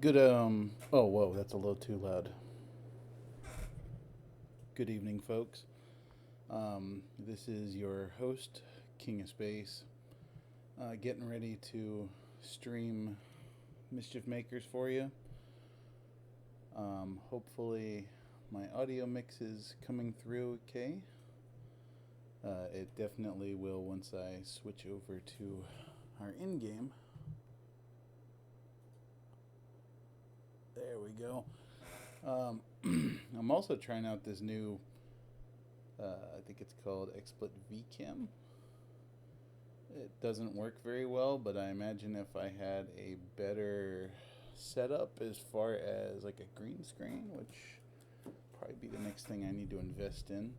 Good, oh, whoa, that's a little too loud. Good evening, folks. This is your host, King of Space, getting ready to stream Mischief Makers for you. Hopefully, my audio mix is coming through okay. It definitely will once I switch over to our in game. There we go. I'm also trying out this new, I think it's called XSplit VCam. It doesn't work very well, but I imagine if I had a better setup as far as like a green screen, which probably be the next thing I need to invest in.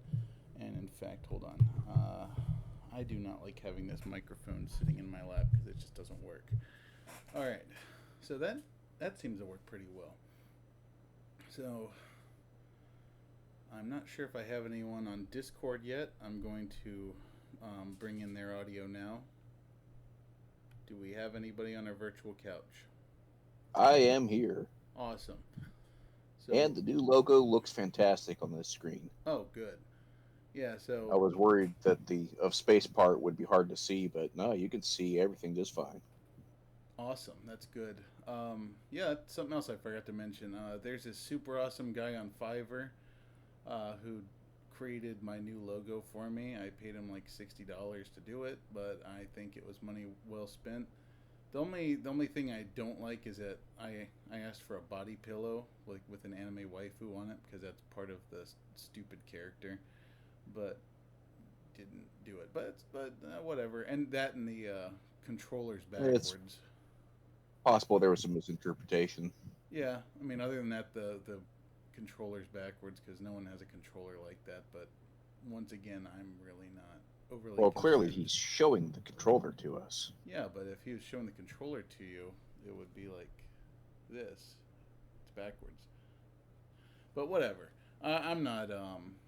And in fact, hold on. I do not like having this microphone sitting in my lap because it just doesn't work. All right, So that seems to work pretty well. So I'm not sure if I have anyone on Discord yet. I'm going to bring in their audio now. Do we have anybody on our virtual couch? I am here. Awesome. So, And the new logo looks fantastic on this screen. oh, good. Yeah, so I was worried that the of space part would be hard to see, but no, you can see everything just fine. awesome. That's good. Yeah, something else I forgot to mention. There's this super awesome guy on Fiverr who created my new logo for me. I paid him like $60 to do it, but I think it was money well spent. The only thing I don't like is that I asked for a body pillow with an anime waifu on it because that's part of the stupid character, but didn't do it. But whatever. And that and the controllers backwards. It's possible there was some misinterpretation. Yeah, I mean, other than that, the controller's backwards because no one has a controller like that. But once again, I'm really not overly. Well, clearly concerned. he's showing the controller to us. Yeah, but if he was showing the controller to you, it would be like this. It's backwards. But whatever. I'm not.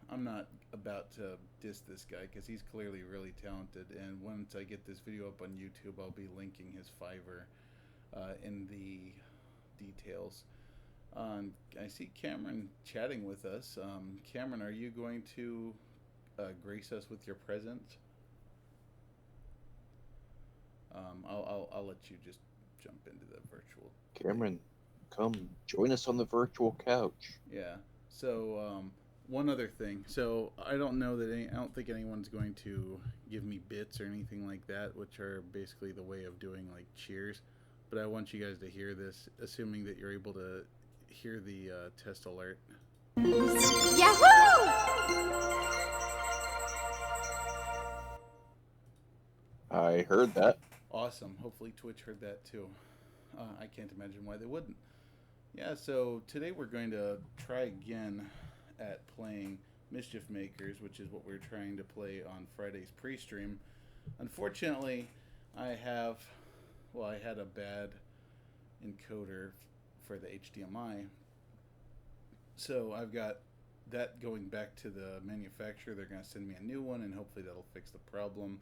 I'm not about to diss this guy because he's clearly really talented. And once I get this video up on YouTube, I'll be linking his Fiverr in the details. I see Cameron chatting with us. Cameron, are you going to grace us with your presence? I'll let you just jump into the virtual. Cameron, come join us on the virtual couch. Yeah. So one other thing. So I don't know that I don't think anyone's going to give me bits or anything like that, which are basically the way of doing like cheers. But I want you guys to hear this, assuming that you're able to hear the test alert. Yahoo! I heard that. Awesome. Hopefully Twitch heard that too. I can't imagine why they wouldn't. Yeah, so today we're going to try again at playing Mischief Makers, which is what we're trying to play on Friday's pre-stream. Unfortunately, I had a bad encoder for the HDMI. So I've got that going back to the manufacturer. They're going to send me a new one, and hopefully that'll fix the problem.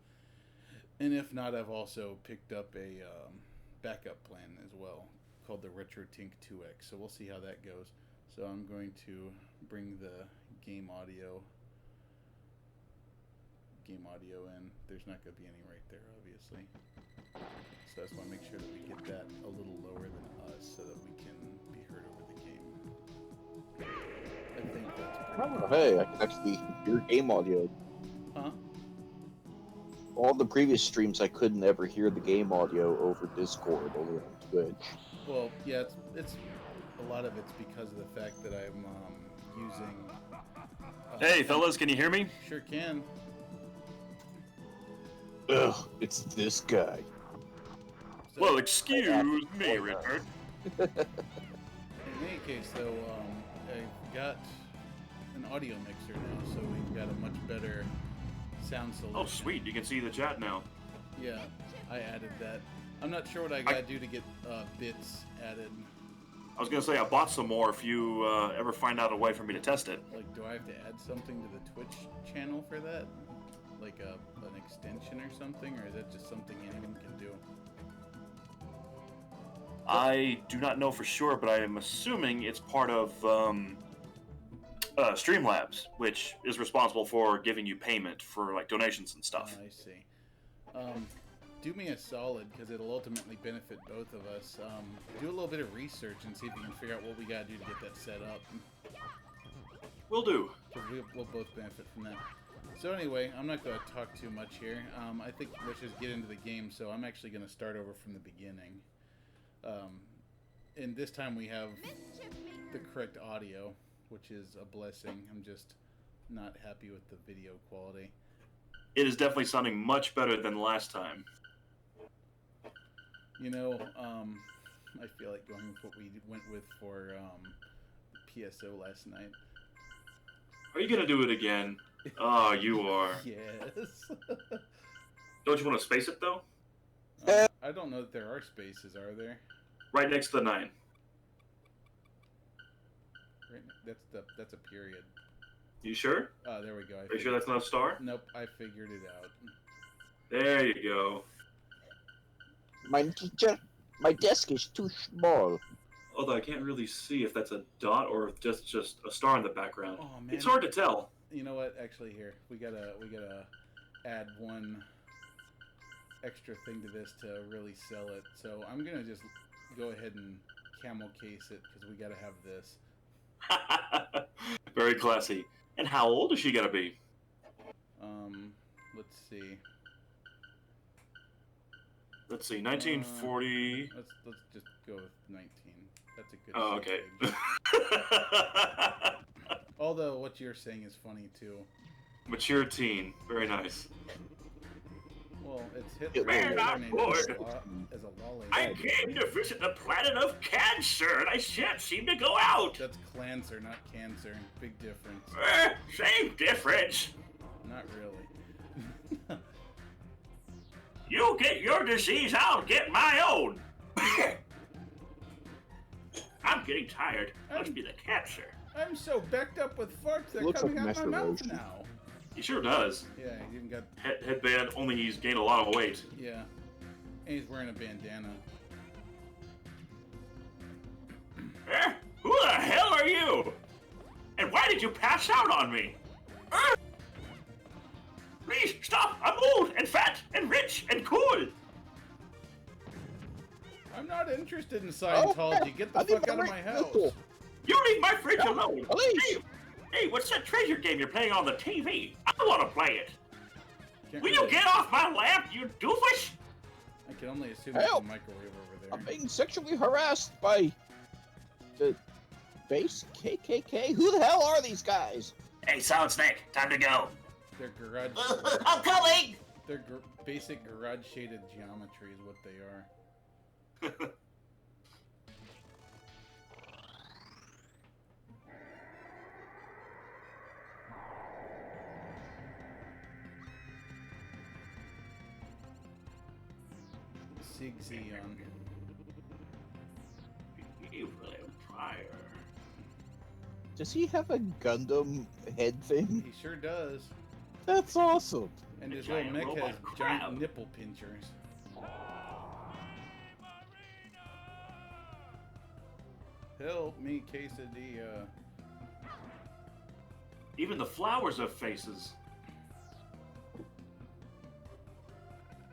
And if not, I've also picked up a backup plan as well called the RetroTink 2X. So we'll see how that goes. So I'm going to bring the game audio in. There's not going to be any right there, obviously. So I just want to make sure that we get that a little lower than us so that we can be heard over the game. I think that's pretty good. Hey, I can actually hear game audio. Huh? All the previous streams, I couldn't ever hear the game audio over Discord, only on Twitch. Well, yeah, it's a lot of it's because of the fact that I'm using. Hey, fellas, can you hear me? Sure can. Ugh, it's this guy. So, Well, excuse me, Richard. in any case, though, I've got an audio mixer now, so we've got a much better sound solution. Oh, sweet, you can see the chat now. Yeah, I added that. I'm not sure what I gotta do to get bits added. I was gonna say I bought some more if you ever find out a way for me to test it. Like, do I have to add something to the Twitch channel for that? Like an extension or something, or is that just something anyone can do? I do not know for sure, but I am assuming it's part of Streamlabs, which is responsible for giving you payment for like donations and stuff. I see. Do me a solid, because it'll ultimately benefit both of us. Do a little bit of research and see if you can figure out what we gotta do to get that set up. Will do. Because we'll both benefit from that. So anyway, I'm not going to talk too much here. I think let's just get into the game. So I'm actually going to start over from the beginning. And this time we have the correct audio, which is a blessing. I'm just not happy with the video quality. It is definitely sounding much better than last time. You know, I feel like going with what we went with for PSO last night. Are you gonna do it again? Oh, you are. Yes. Don't you want to space it though? I don't know that there are spaces, are there? Right next to the 9. That's a period. You sure? There we go. Are you sure that's not a star? Nope, I figured it out. There you go. My teacher, my desk is too small. Although I can't really see if that's a dot or if just a star in the background. Oh man, It's hard to tell. You know what? Actually, here we gotta add one extra thing to this to really sell it. So I'm gonna just go ahead and camel case it because we gotta have this. Very classy. And how old is she gonna be? Let's see. Let's see, 1940. Let's just go with 19. That's a good. Oh, okay. Age. Although what you're saying is funny too. Mature teen. Very nice. Well, it's Hitler. Man, I'm turning bored. as a lolly. I came to visit the planet of Cancer, and I can't seem to go out. That's Clancer, not cancer. Big difference. Same difference. Not really. You get your disease, I'll get my own. I'm getting tired. Must be the cancer. I'm so backed up with farts they're Looks coming like out my mouth masturbation. now. He sure does. Yeah, he even got Headband, only he's gained a lot of weight. yeah. And he's wearing a bandana. Who the hell are you? And why did you pass out on me? Please stop! I'm old and fat and rich and cool. I'm not interested in Scientology. Get the fuck out of my house. You leave my fridge alone. Police! Hey, what's that treasure game you're playing on the TV? I want to play it. Can't Will really- you get off my lap, you doofus? I can only assume it's a Help! microwave over I'm there. being sexually harassed by the base KKK. Who the hell are these guys? Hey, Solid Snake, time to go. They're garage. I'm coming! They're basic garage shaded geometry is what they are. Sig Xeon. Does he have a Gundam head thing? He sure does. That's awesome. And his A little giant mech robot has crab. giant nipple pinchers. Help me, quesadilla. Even the flowers have faces.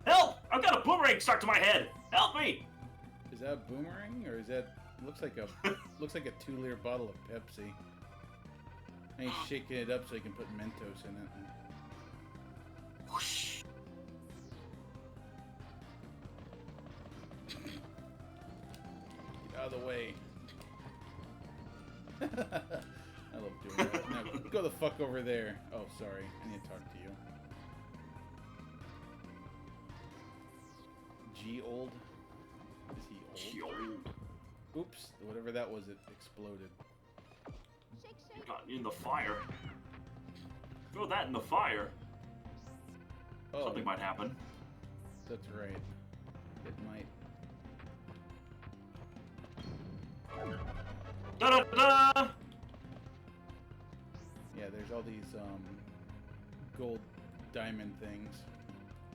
Help! I've got a boomerang stuck to my head. Help me! Is that a boomerang or is that looks like a 2-liter bottle of Pepsi? And he's shaking it up so he can put Mentos in it. Whoosh. Get out of the way. I love doing that. Now go the fuck over there. Oh, sorry. I need to talk to you. G-old? Is he old? Oops. Whatever that was, it exploded. You got in the fire. Throw that in the fire. Oh, Something might happen. that's right. It might. Da-da-da! Yeah, there's all these gold diamond things.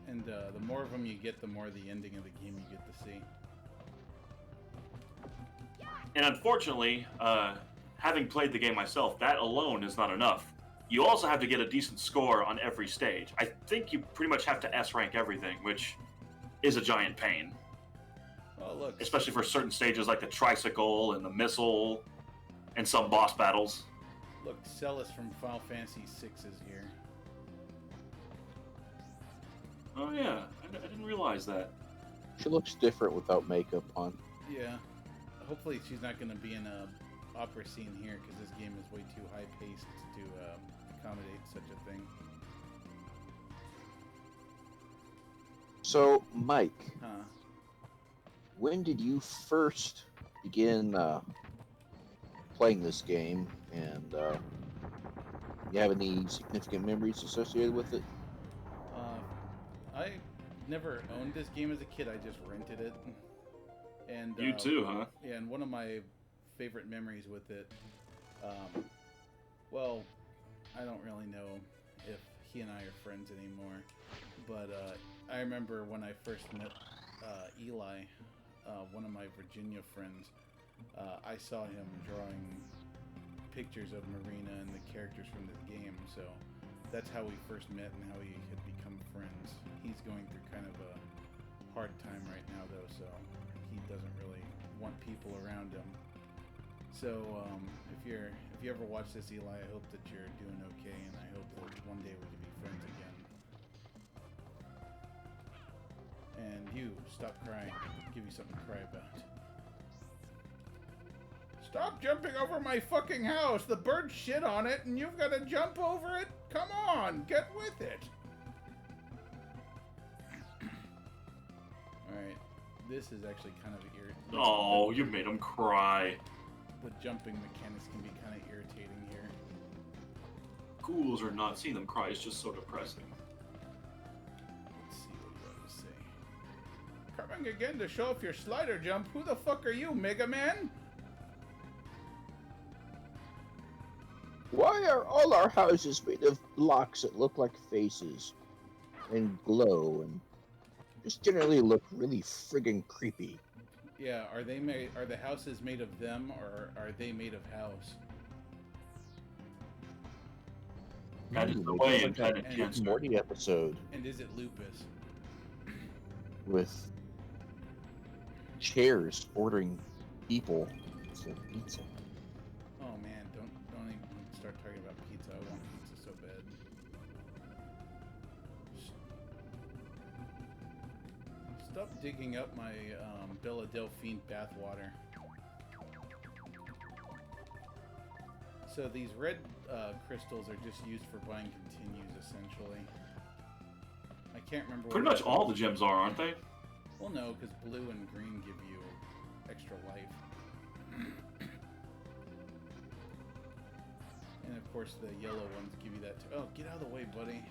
And the more of them you get, the more the ending of the game you get to see. And unfortunately, having played the game myself, that alone is not enough. You also have to get a decent score on every stage. I think you pretty much have to S rank everything, which is a giant pain. Oh, look. Especially for certain stages like the tricycle and the missile and some boss battles. Look, Celis from Final Fantasy VI is here. Oh yeah, I didn't realize that. She looks different without makeup on. Yeah. Hopefully she's not going to be in a opera scene here, because this game is way too high-paced to accommodate such a thing. So, Mike, Huh. when did you first begin playing this game, and you have any significant memories associated with it? I never owned this game as a kid, I just rented it. And You too, huh? Yeah, and one of my favorite memories with it, well, I don't really know if he and I are friends anymore, but I remember when I first met Eli, one of my Virginia friends. I saw him drawing pictures of Marina and the characters from the game, so that's how we first met and how we had become friends. He's going through kind of a hard time right now, though, so he doesn't really want people around him. So if you ever watch this, Eli, I hope that you're doing okay, and I hope that one day we can be friends again. And you, stop crying. I'll give you something to cry about. Stop jumping over my fucking house! The bird shit on it, and you've got to jump over it? Come on, get with it! Alright, this is actually kind of irritating. Oh, you made him cry. The jumping mechanics can be kind of irritating here. Ghouls are not. Seeing them cry is just so depressing. Let's see what you have to say. Coming again to show off your slider jump? Who the fuck are you, Mega Man? Why are all our houses made of blocks that look like faces and glow and just generally look really friggin' creepy? Yeah, are the houses made of them, or are they made of house? That is the Maybe way it's in like kind that of Rick and cancer. Morty episode And is it lupus? with chairs ordering people for pizza. Oh man, don't even start talking about pizza. I want pizza so bad. Stop digging up my Bella Delphine bathwater. So these red crystals are just used for buying continues, essentially. I can't remember. Pretty what much all the gems are, aren't they? Well, no, because blue and green give you extra life. And of course the yellow ones give you that too. Oh, get out of the way, buddy.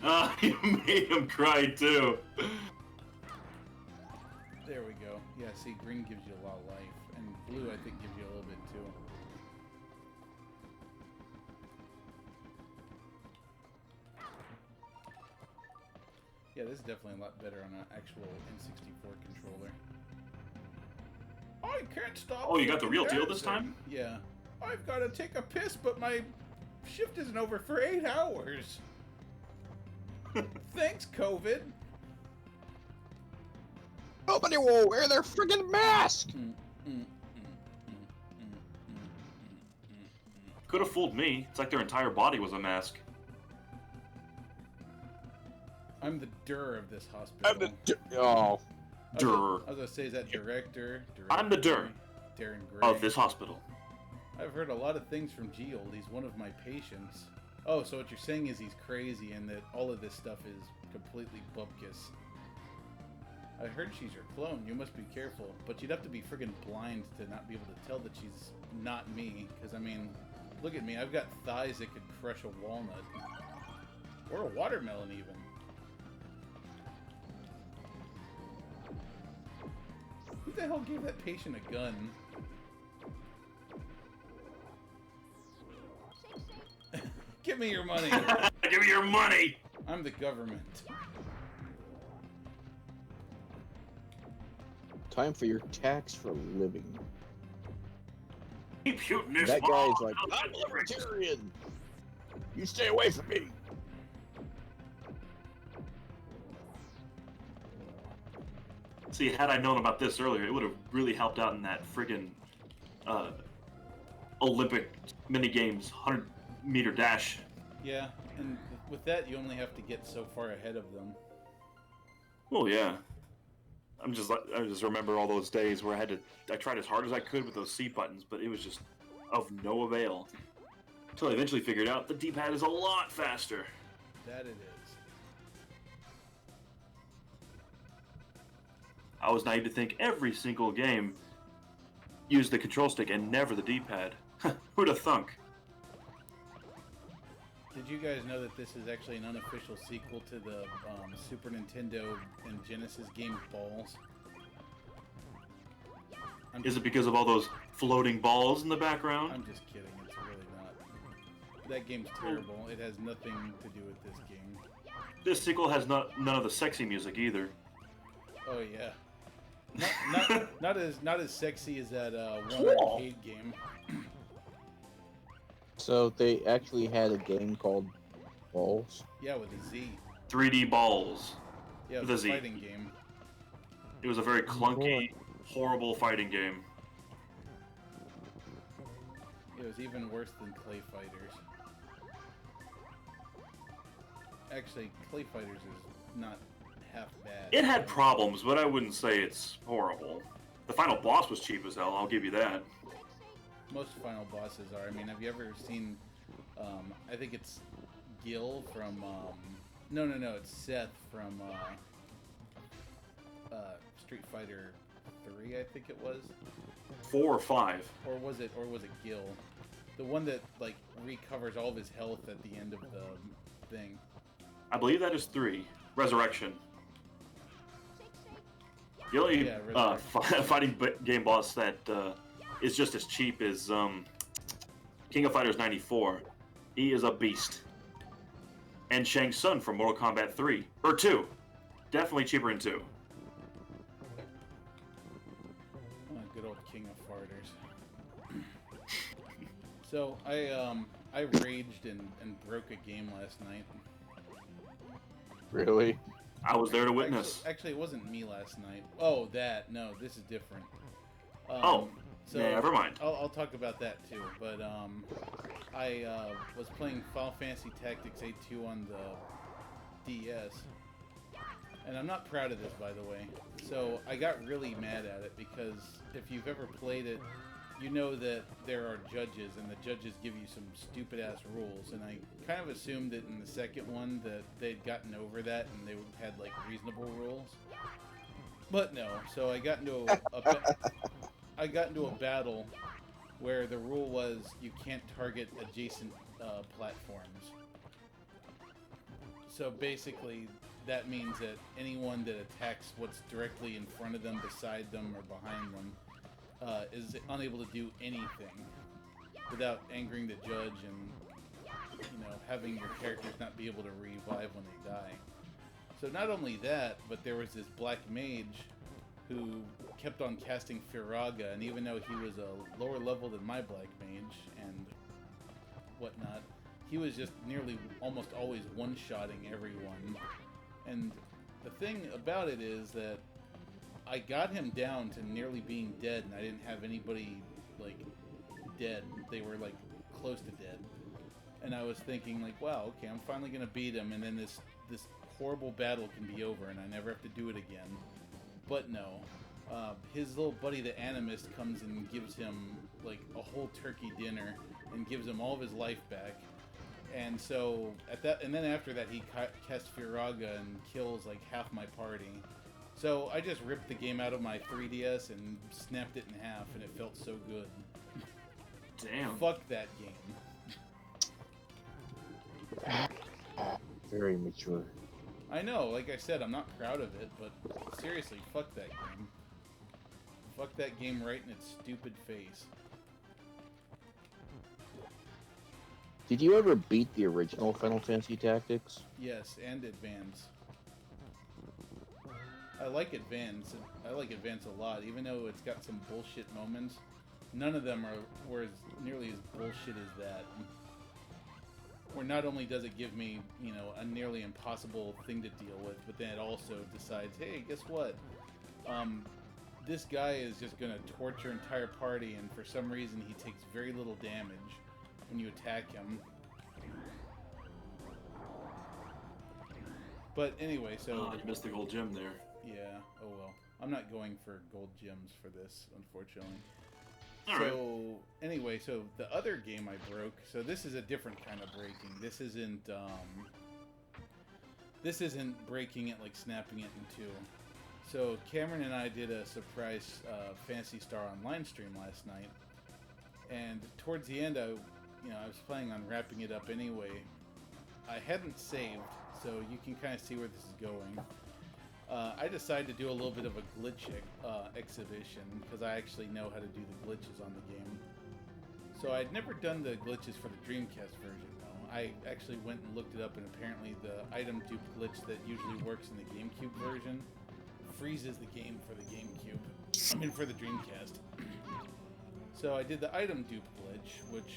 Ah, you made him cry too. There we go. Yeah, see, green gives you a lot of life. And blue, I think, gives you a little bit too. Yeah, this is definitely a lot better on an actual N64 controller. I can't stop. Oh, you got the real deal this dancing. time? Yeah. I've got to take a piss, but my shift isn't over for 8 hours. Thanks, COVID. Nobody will wear their friggin' mask! Could have fooled me. It's like their entire body was a mask. I'm the Dur of this hospital. Oh. Dur. I was gonna say, is that director? I'm the Dur Darren Gray. of this hospital. I've heard a lot of things from Geold. He's one of my patients. Oh, so what you're saying is he's crazy and that all of this stuff is completely bupkis. I heard she's your clone. You must be careful. But you'd have to be friggin' blind to not be able to tell that she's not me. Because, I mean, look at me. I've got thighs that could crush a walnut. Or a watermelon, even. Who the hell gave that patient a gun? Give me your money. Give me your money! I'm the government. Time for your tax for a living. Keep shooting this That ball. guy's like, I'm libertarian! You stay away from me! See, had I known about this earlier, it would have really helped out in that friggin' Olympic mini games 100-meter dash. Yeah, and with that, you only have to get so far ahead of them. Well, yeah. I just remember all those days where I tried as hard as I could with those C buttons, but it was just of no avail. Until I eventually figured out the D-pad is a lot faster. That it is. I was naive to think every single game used the control stick and never the D-pad. Who'd have thunk? Did you guys know that this is actually an unofficial sequel to the Super Nintendo and Genesis game Balls? Is it because of all those floating balls in the background? I'm just kidding. It's really not. That game's terrible. It has nothing to do with this game. This sequel has none of the sexy music either. Oh yeah. Not as sexy as that one arcade game. So they actually had a game called Balls. Yeah, with a Z. 3D balls. Yeah, it With was a a Z. fighting game. It was a very clunky, horrible fighting game. It was even worse than Clay Fighters. Actually, Clay Fighters is not half bad. It had problems, but I wouldn't say it's horrible. The final boss was cheap as hell, I'll give you that. Most final bosses are. I mean, have you ever seen? I think it's Gil from. No, it's Seth from Street Fighter 3. I think it was. 4 or 5. Or was it Gil? The one that like recovers all of his health at the end of the thing. I believe that is 3. Resurrection. The only fighting game boss that is just as cheap as King of Fighters 94. He is a beast. And Shang Tsung from Mortal Kombat 3. Or 2. Definitely cheaper in 2. Good old King of Farters. So I raged and broke a game last night. Really? I was there to witness. Actually, it wasn't me last night. Oh, that. No, this is different. So never mind. I'll talk about that too. But I was playing Final Fantasy Tactics A2 on the DS. And I'm not proud of this, by the way. So I got really mad at it because if you've ever played it, you know that there are judges, and the judges give you some stupid-ass rules. And I kind of assumed that in the second one that they'd gotten over that and they had, like, reasonable rules. But no. So I got into a battle where the rule was you can't target adjacent platforms. So basically, that means that anyone that attacks what's directly in front of them, beside them, or behind them is unable to do anything without angering the judge and, having your characters not be able to revive when they die. So not only that, but there was this black mage who kept on casting Firaga, and even though he was a lower level than my black mage and whatnot, he was just nearly almost always one-shotting everyone. And the thing about it is that I got him down to nearly being dead, and I didn't have anybody, like, dead. They were, like, close to dead. And I was thinking, like, wow, okay, I'm finally going to beat him, and then this horrible battle can be over, and I never have to do it again. But no. His little buddy, the Animist, comes and gives him, like, a whole turkey dinner, and gives him all of his life back. And so, and then after that, he casts Firaga and kills, like, half my party. So I just ripped the game out of my 3DS and snapped it in half, and it felt so good. Damn. Fuck that game. Very mature. I know, like I said, I'm not proud of it, but seriously, fuck that game. Fuck that game right in its stupid face. Did you ever beat the original Final Fantasy Tactics? Yes, and Advance. I like Advance. I like Advance a lot, even though it's got some bullshit moments. None of them were nearly as bullshit as that. Where not only does it give me, a nearly impossible thing to deal with, but then it also decides, hey, guess what? This guy is just going to torch your entire party, and for some reason he takes very little damage when you attack him. But anyway, so... Oh, you missed the gold gem there. Yeah, oh well. I'm not going for gold gems for this, unfortunately. Alright. So, anyway, so the other game I broke, so this is a different kind of breaking. This isn't breaking it like snapping it in two. So, Cameron and I did a surprise Phantasy Star Online stream last night. And towards the end, I was planning on wrapping it up anyway. I hadn't saved, so you can kind of see where this is going. I decided to do a little bit of a glitch exhibition because I actually know how to do the glitches on the game. So I'd never done the glitches for the Dreamcast version, though. I actually went and looked it up, and apparently the item dupe glitch that usually works in the GameCube version freezes the game for the GameCube. I mean, for the Dreamcast. So I did the item dupe glitch, which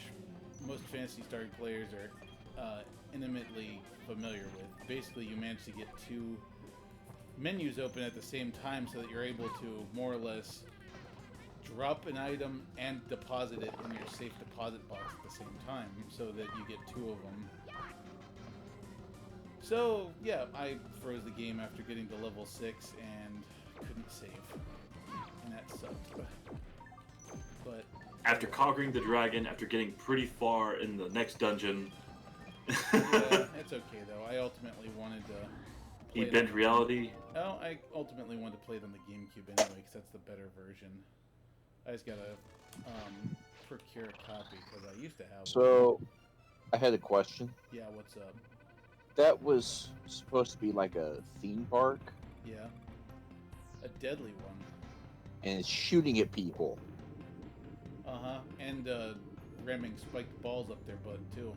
most Phantasy Star players are intimately familiar with. Basically, you manage to get two menus open at the same time so that you're able to more or less drop an item and deposit it in your safe deposit box at the same time so that you get two of them. So, yeah, I froze the game after getting to level 6 and couldn't save. And that sucked. But After conquering the dragon, after getting pretty far in the next dungeon. yeah, it's okay though. I ultimately wanted to play it Bent on- reality. Oh, I ultimately wanted to play it on the GameCube anyway, because that's the better version. I just gotta procure a copy, because I used to have one. So, I had a question. Yeah, what's up? That was supposed to be like a theme park, Yeah. A deadly one. and it's shooting at people. Uh-huh. And ramming spiked balls up their butt, too.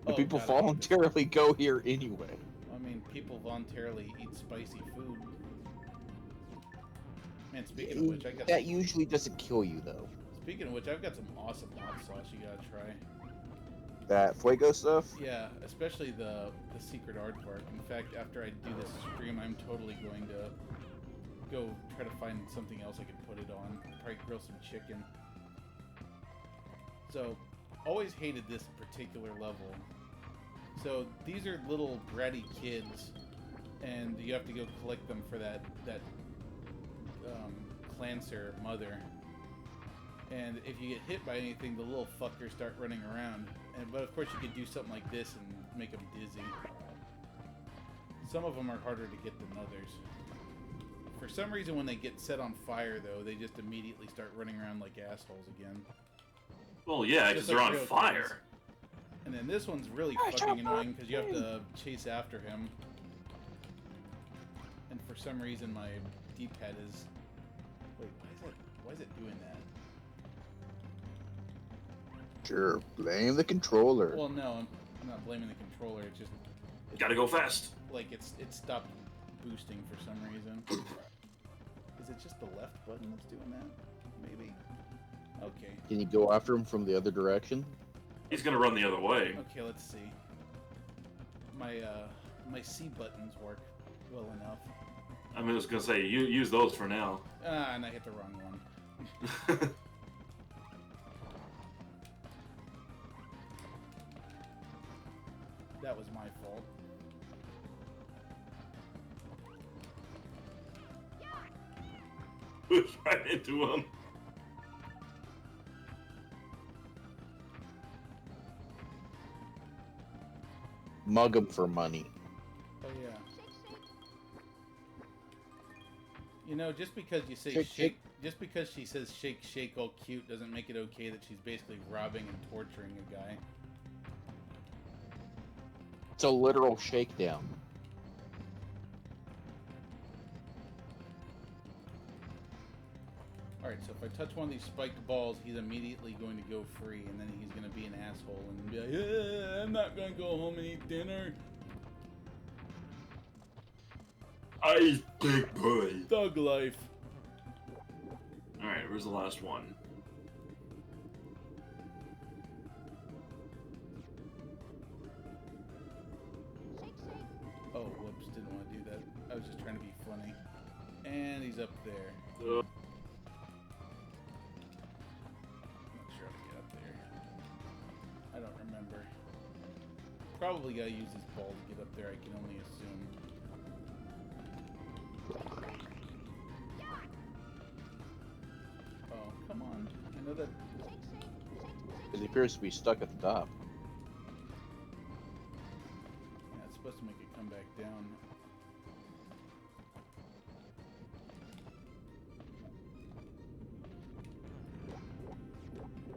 But Oh, people God, I hate this. voluntarily go here anyway. I mean, people voluntarily eat spicy food. Man, speaking of which, That usually doesn't kill you, though. Speaking of which, I've got some awesome hot sauce you gotta try. That Fuego stuff? Yeah, especially the secret aardvark. In fact, after I do this stream, I'm totally going to go try to find something else I can put it on. Probably grill some chicken. So, always hated this particular level. So, these are little bratty kids, and you have to go collect them for that Clancer mother. And if you get hit by anything, the little fuckers start running around. But of course you could do something like this and make them dizzy. Some of them are harder to get than others. For some reason, when they get set on fire, though, they just immediately start running around like assholes again. Well, yeah, because Just they're like on real fire. kids. And then this one's really fucking annoying because you have to chase after him. And for some reason, my D-pad is... Wait, why is it doing that? Sure, blame the controller. Well, no, I'm not blaming the controller. It's just Gotta go fast. like it stopped boosting for some reason. Is it just the left button that's doing that? Maybe. Okay. Can you go after him from the other direction? He's gonna run the other way. Okay, let's see. My C buttons work well enough. I was gonna say, you use those for now. And I hit the wrong one. That was my fault. Right into him. Mug him for money. Oh yeah. You know, just because you say Shake, shake. just because she says shake, shake, all cute, doesn't make it okay that she's basically robbing and torturing a guy. It's a literal shakedown. Alright, so if I touch one of these spiked balls, he's immediately going to go free, and then he's going to be an asshole and be like, I'm not going to go home and eat dinner. I big boy. Thug life. Alright, where's the last one? Oh, whoops, didn't want to do that. I was just trying to be funny. And he's up there. Uh, Not sure how to get up there. I don't remember. Probably gotta use this ball to get up there, I can only assume. Oh, come on. I know that... It appears to be stuck at the top. Yeah, it's supposed to make it come back down.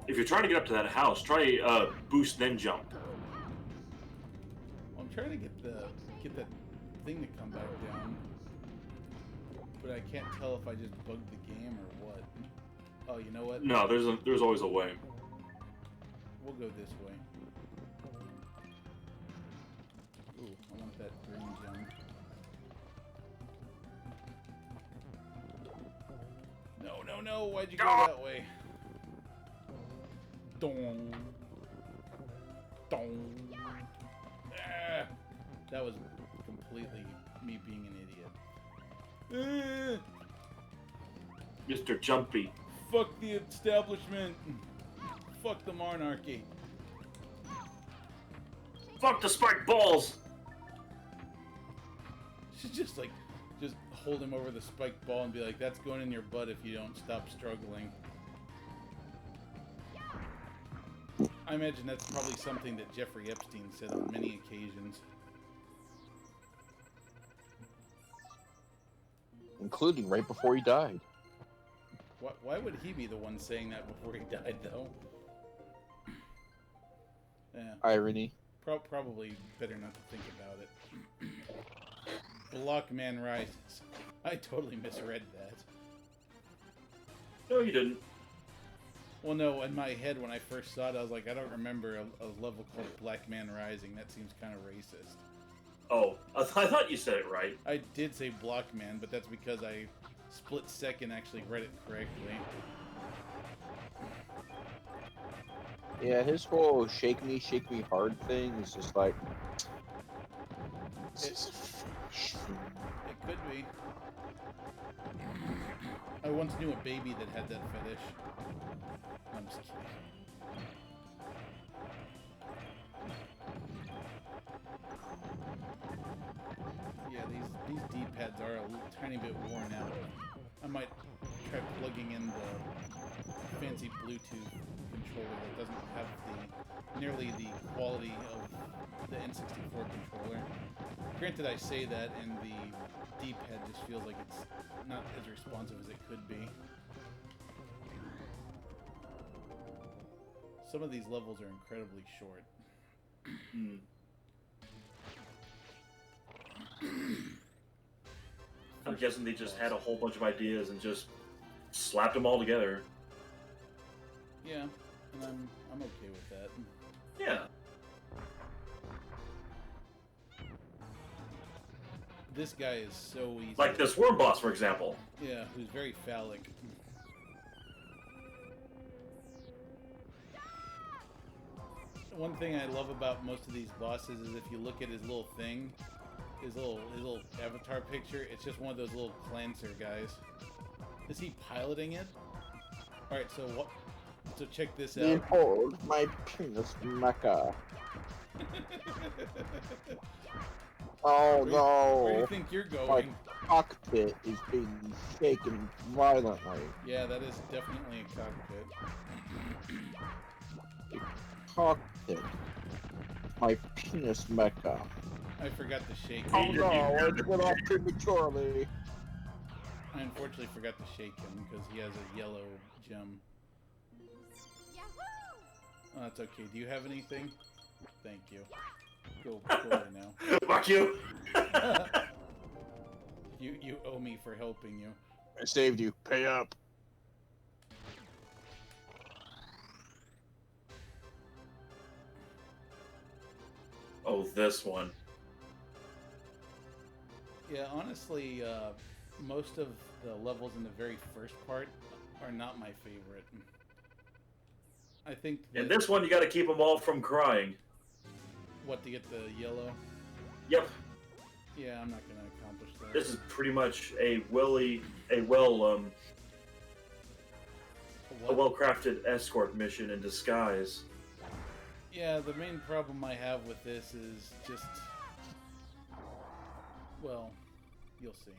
if you're trying to get up to that house, try boost then jump. Well, I'm trying to get that thing to come back down. But I can't tell if I just bugged the game or what. Oh, you know what? No, there's always a way. We'll go this way. Ooh, I want that green gem. No, no, no! Why'd you go that way? Dong. Dong. Ah, that was completely me being an idiot. Mr. Jumpy. Fuck the establishment. Fuck the monarchy. Fuck the spiked balls! Should just hold him over the spiked ball and be like, that's going in your butt if you don't stop struggling. I imagine that's probably something that Jeffrey Epstein said on many occasions. Including right before he died. Why would he be the one saying that before he died, though? Yeah. Irony. Probably better not to think about it. Blockman Rises. I totally misread that. No, you didn't. Well, no, in my head when I first saw it, I was like, I don't remember a level called Black Man Rising. That seems kind of racist. Oh, I thought you said it right. I did say Blockman, but that's because I split second actually read it correctly. Yeah, his whole shake me hard thing is just like... It could be. I once knew a baby that had that fetish. I'm just kidding. Yeah, these D-pads are a tiny bit worn out. I might try plugging in the fancy Bluetooth controller that doesn't have nearly the quality of the N64 controller. Granted, I say that, and the D-pad just feels like it's not as responsive as it could be. Some of these levels are incredibly short. I'm guessing they just had a whole bunch of ideas and just slapped them all together. Yeah, and I'm okay with that. Yeah. This guy is so easy. Like this worm boss, for example. Yeah, who's very phallic. One thing I love about most of these bosses is if you look at his little thing, his little avatar picture, it's just one of those little clancer guys. Is he piloting it? Alright, so what? So check this out. Behold my penis mecha. Oh Where do you no! think you're My going? cockpit is being shaken violently. Yeah, that is definitely a cockpit. Cockpit. My penis mecha. I forgot to shake Oh him. no, I went off prematurely. I unfortunately forgot to shake him because he has a yellow gem. Yahoo! Oh, that's okay. Do you have anything? Thank you. Go away now. Fuck you! You owe me for helping you. I saved you. Pay up. Oh, this one. Yeah, honestly, most of the levels in the very first part are not my favorite. I think In this one, you gotta keep them all from crying. what, to get the yellow? Yep. Yeah, I'm not gonna accomplish that. This is pretty much a What? well-crafted escort mission in disguise. Yeah, the main problem I have with this is just... Well, you'll see.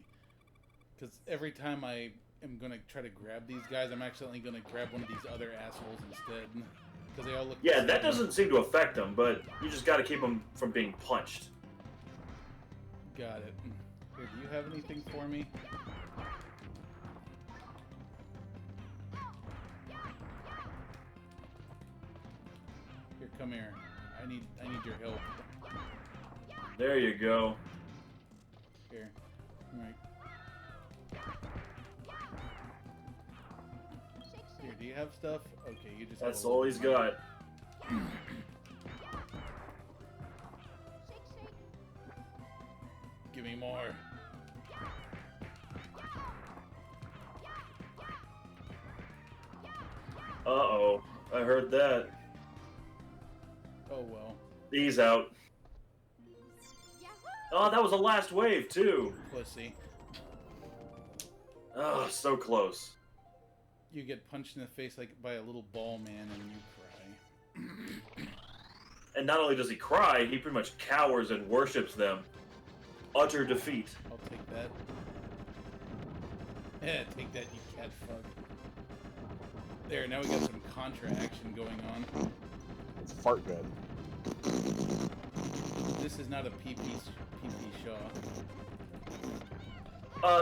Because every time I am going to try to grab these guys, I'm accidentally going to grab one of these other assholes instead. Because they all look... Yeah, the that same. doesn't seem to affect them, but you just gotta keep them from being punched. Got it. Here, do you have anything for me? Here, come here. I need your help. There you go. Here. Alright. Here, do you have stuff? Okay, you just That's have a all little he's money. got. Give me more. Uh-oh. I heard that. Oh well. He's out. Oh, that was the last wave, too. Pussy. Oh, so close. You get punched in the face like by a little ball man and you cry. And not only does he cry, he pretty much cowers and worships them. Utter defeat. I'll take that. Yeah, take that, you cat fuck. There, now we got some Contra action going on. It's a fart gun. This is not a PP Shaw.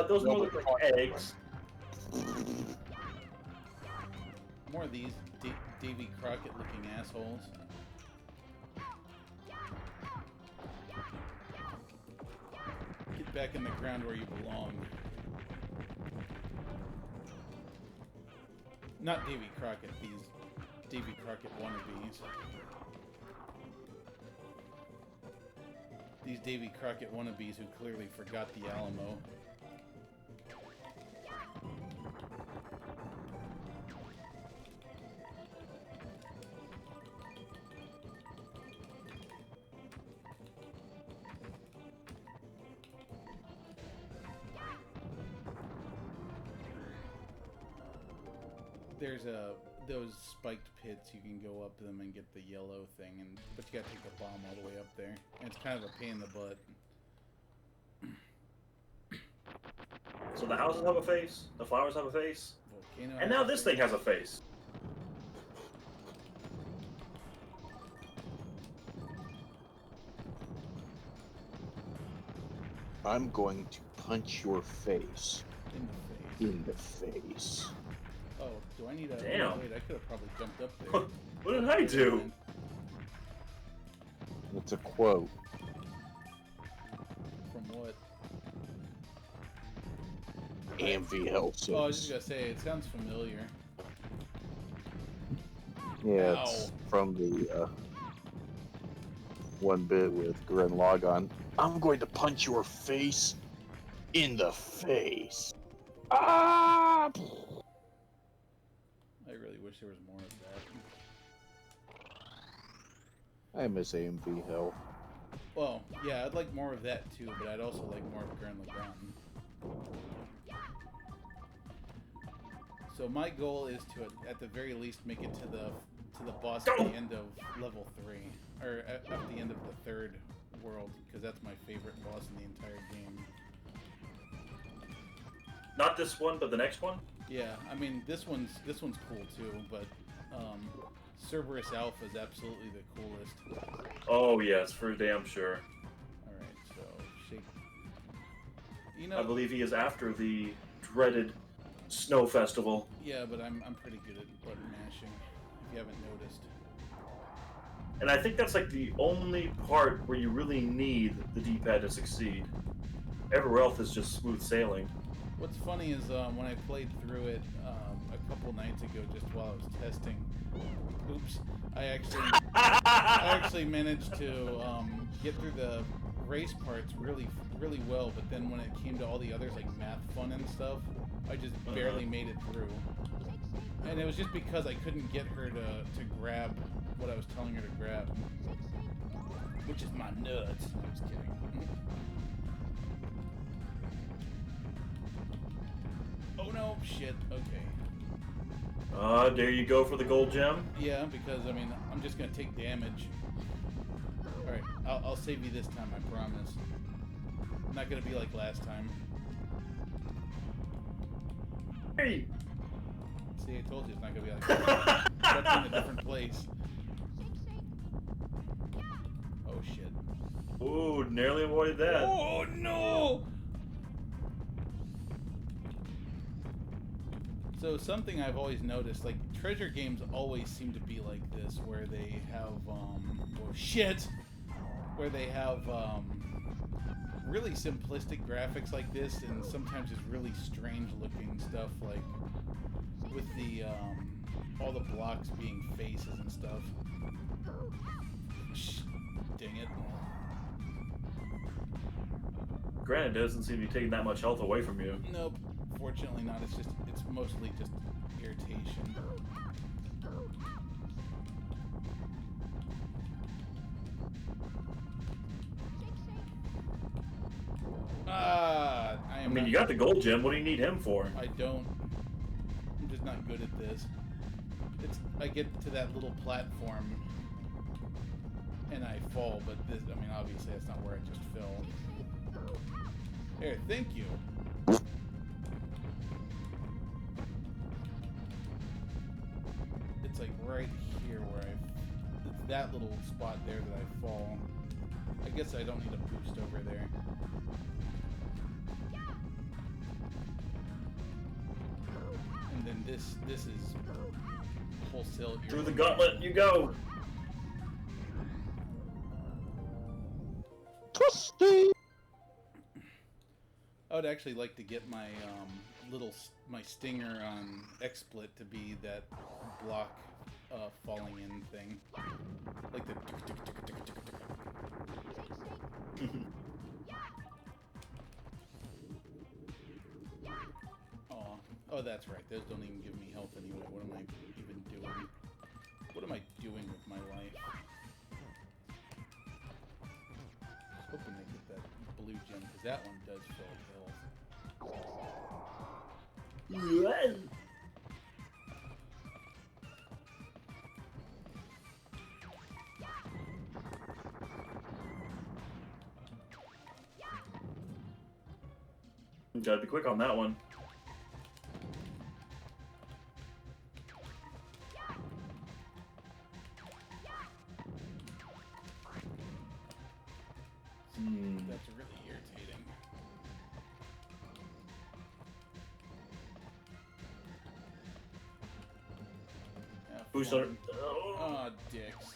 Those more look like eggs. More of these Davy Crockett looking assholes. Get back in the ground where you belong. Not Davy Crockett, these Davy Crockett wannabes. These Davy Crockett wannabes who clearly forgot the Alamo. There's those spiked pits, you can go up them and get the yellow thing, but you gotta take the bomb all the way up there. And it's kind of a pain in the butt. So the houses have a face, the flowers have a face, Volcano and now this thing has a face. I'm going to punch your face in the face. in the face. Oh, do I need a... Damn. Oh, wait, I could have probably jumped up there. What did I do? It's a quote. From what? Amvi Helsing. Oh, I was just gonna say, it sounds familiar. Yeah, it's from the one bit with Gurren Lagann. I'm going to punch your face in the face. Ah! I really wish there was more of that. I miss AMV Hell. Well, yeah, I'd like more of that too, but I'd also like more of Gurren Lagann. So my goal is to, at the very least, make it to the boss at the end of level 3, or at the end of the 3rd world, because that's my favorite boss in the entire game. Not this one, but the next one? Yeah, I mean this one's cool too, but Cerberus Alpha is absolutely the coolest. Oh yes, for damn sure. All right, so shake. You know, I believe he is after the dreaded Snow Festival. yeah, but I'm pretty good at button mashing. If you haven't noticed. And I think that's like the only part where you really need the D-pad to succeed. Everywhere else is just smooth sailing. What's funny is when I played through it a couple nights ago, just while I was testing. Oops! I actually managed to get through the race parts really well, but then when it came to all the others like math fun and stuff, I just barely made it through. And it was just because I couldn't get her to grab what I was telling her to grab, which is my nuts. I'm just kidding. Oh no, shit, okay. Dare you go for the gold gem? Yeah, because, I mean, I'm just gonna take damage. Alright, I'll save you this time, I promise. I'm not gonna be like last time. Hey! See, I told you it's not gonna be like last time. That's in a different place. Oh shit. Ooh, nearly avoided that. Oh no! So something I've always noticed, like treasure games always seem to be like this, where they have, oh shit! Where they have, really simplistic graphics like this, and sometimes just really strange looking stuff, like with the all the blocks being faces and stuff. Dang it. Granted, it doesn't seem to be taking that much health away from you. Nope, fortunately not. It's mostly just irritation. I mean, you got the gold gem. What do you need him for? I don't. I'm just not good at this. I get to that little platform and I fall, but this, I mean, obviously that's not where I just fell. Here, thank you. It's like right here where it's that little spot there that I fall. I guess I don't need a boost over there. And then this is wholesale. Through the gauntlet you go. Twisty. I would actually like to get my my stinger on XSplit to be that block falling in thing, like the. Oh, that's right. Those don't even give me health anyway. What am I even doing? What am I doing with my life? Hoping to get that blue gem, because that one does fill health. Gotta be quick on that one. That's really irritating. Boost on. Oh, dicks.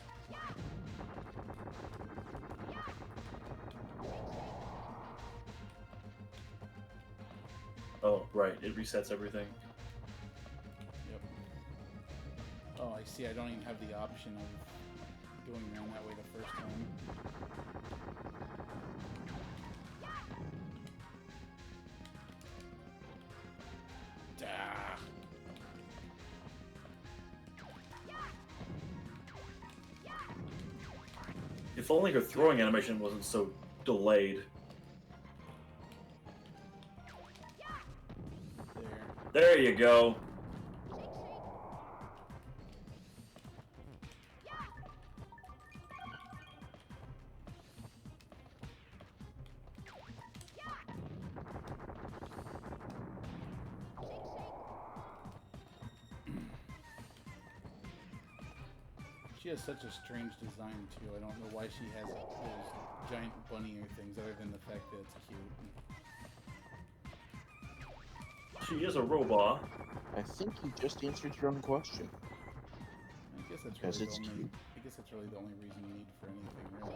Oh, right. It resets everything. Yep. Oh, I see. I don't even have the option of going around that way the first time. If only her throwing animation wasn't so delayed. There you go. She has such a strange design too. I don't know why she has those giant bunny ear things, other than the fact that it's cute. She is a robot. I think you just answered your own question. I guess that's Because really it's the only. cute. I guess that's really the only reason you need for anything, really.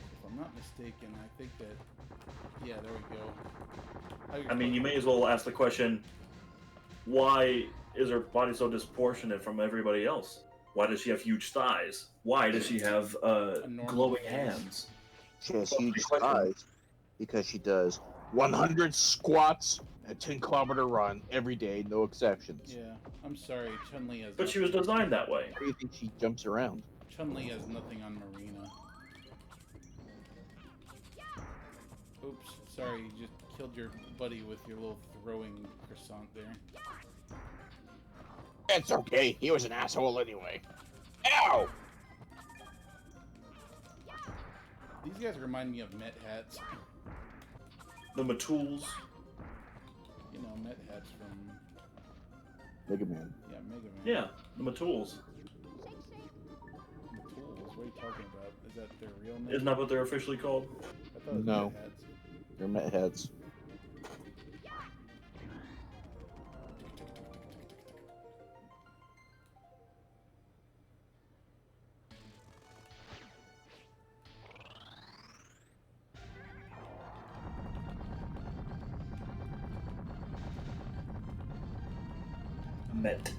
If I'm not mistaken, I think that. Yeah, there we go. I mean, you may as well ask the question, why is her body so disproportionate from everybody else? Why does she have huge thighs? Why does she have glowing hands? She has huge thighs because she does 100 squats and a 10-kilometer run every day, no exceptions. Yeah, I'm sorry, Chun-Li has. But she was designed that way. How do you think she jumps around? Chun-Li has nothing on Marina. Oops, sorry, you just killed your buddy with your little throwing croissant there. It's okay, he was an asshole anyway. Ow! These guys remind me of Met Hats. The Matools. You know, Met Hats from... Mega Man. Yeah, Mega Man. Yeah, the Matools. Matools? What are you talking about? Is that their real name? Isn't that what they're officially called? I thought it was No. Met Hats. They're Met Heads. Met.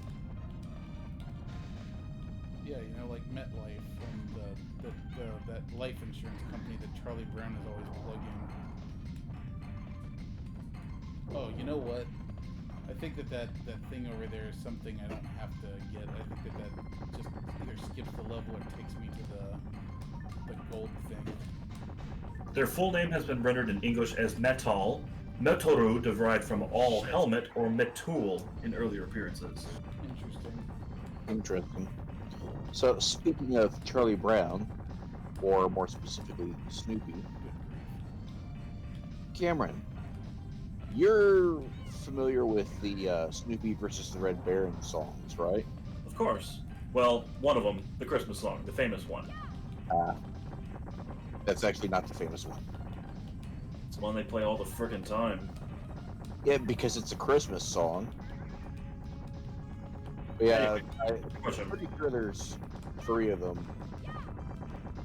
Yeah, you know, like MetLife and that life insurance company that Charlie Brown is always plugging. Oh, you know what? I think that thing over there is something I don't have to get. I think that just either skips the level or takes me to the gold thing. Their full name has been rendered in English as Metal. Metoru derived from all helmet or Metul in earlier appearances. Interesting. Interesting. So, speaking of Charlie Brown, or more specifically, Snoopy, Good grief. Cameron, you're familiar with the Snoopy versus the Red Baron songs, right? Of course. Well, one of them, the Christmas song, the famous one. That's actually not the famous one. It's the one they play all the friggin' time. Yeah, because it's a Christmas song. But yeah, Anyway, I'm pretty sure there's 3 of them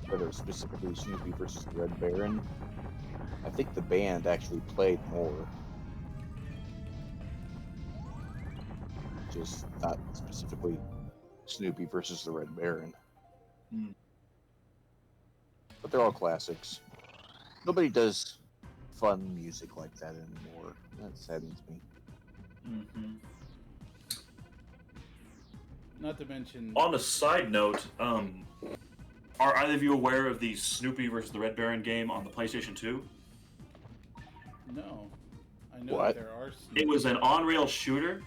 that are specifically Snoopy versus the Red Baron. I think the band actually played more. Just not specifically Snoopy versus the Red Baron. Hmm. But they're all classics. Nobody does fun music like that anymore. That saddens me. Mm-hmm. Not to mention. On a side note, are either of you aware of the Snoopy versus the Red Baron game on the PlayStation 2? No. I know What? that there are. It was an on-rail shooter,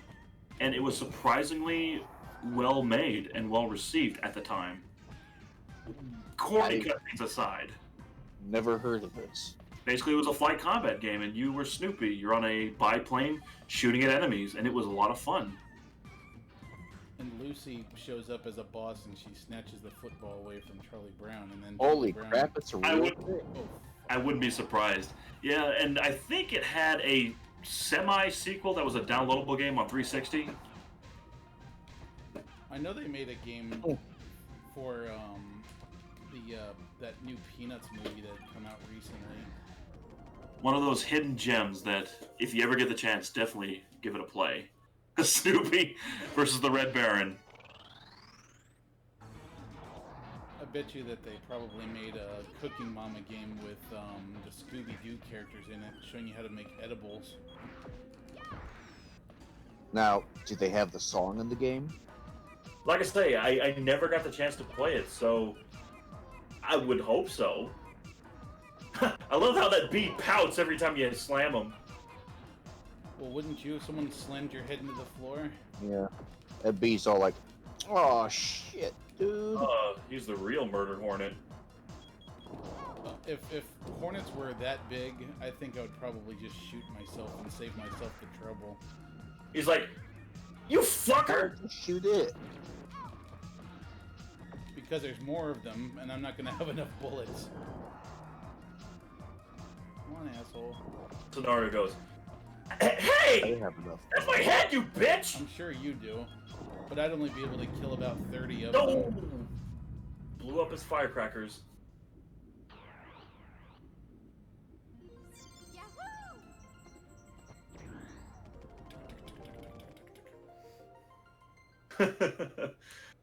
and it was surprisingly well made and well received at the time. Corny cutscenes aside. Never heard of this. Basically, it was a flight combat game, and you were Snoopy. You're on a biplane shooting at enemies, and it was a lot of fun. And Lucy shows up as a boss, and she snatches the football away from Charlie Brown, and then Holy Charlie Brown, crap, it's a real thing. Oh, I wouldn't be surprised. Yeah, and I think it had a semi-sequel that was a downloadable game on 360. I know they made a game Oh. for that new Peanuts movie that had come out recently. One of those hidden gems that, if you ever get the chance, definitely give it a play. Snoopy versus the Red Baron. I bet you that they probably made a Cooking Mama game with the Scooby-Doo characters in it, showing you how to make edibles. Now, do they have the song in the game? Like I say, I never got the chance to play it, so I would hope so. I love how that bee pouts every time you slam him. Well, wouldn't you if someone slammed your head into the floor? Yeah. That bee's all like, oh shit, dude. He's the real murder hornet. If hornets were that big, I think I would probably just shoot myself and save myself the trouble. He's like, you fucker! Shoot it. Because there's more of them, and I'm not gonna have enough bullets. Come on, asshole. Scenario goes, I hey! have enough. That's my head, you bitch! I'm sure you do, but I'd only be able to kill about 30 of No! them. Blew up his firecrackers. Yahoo!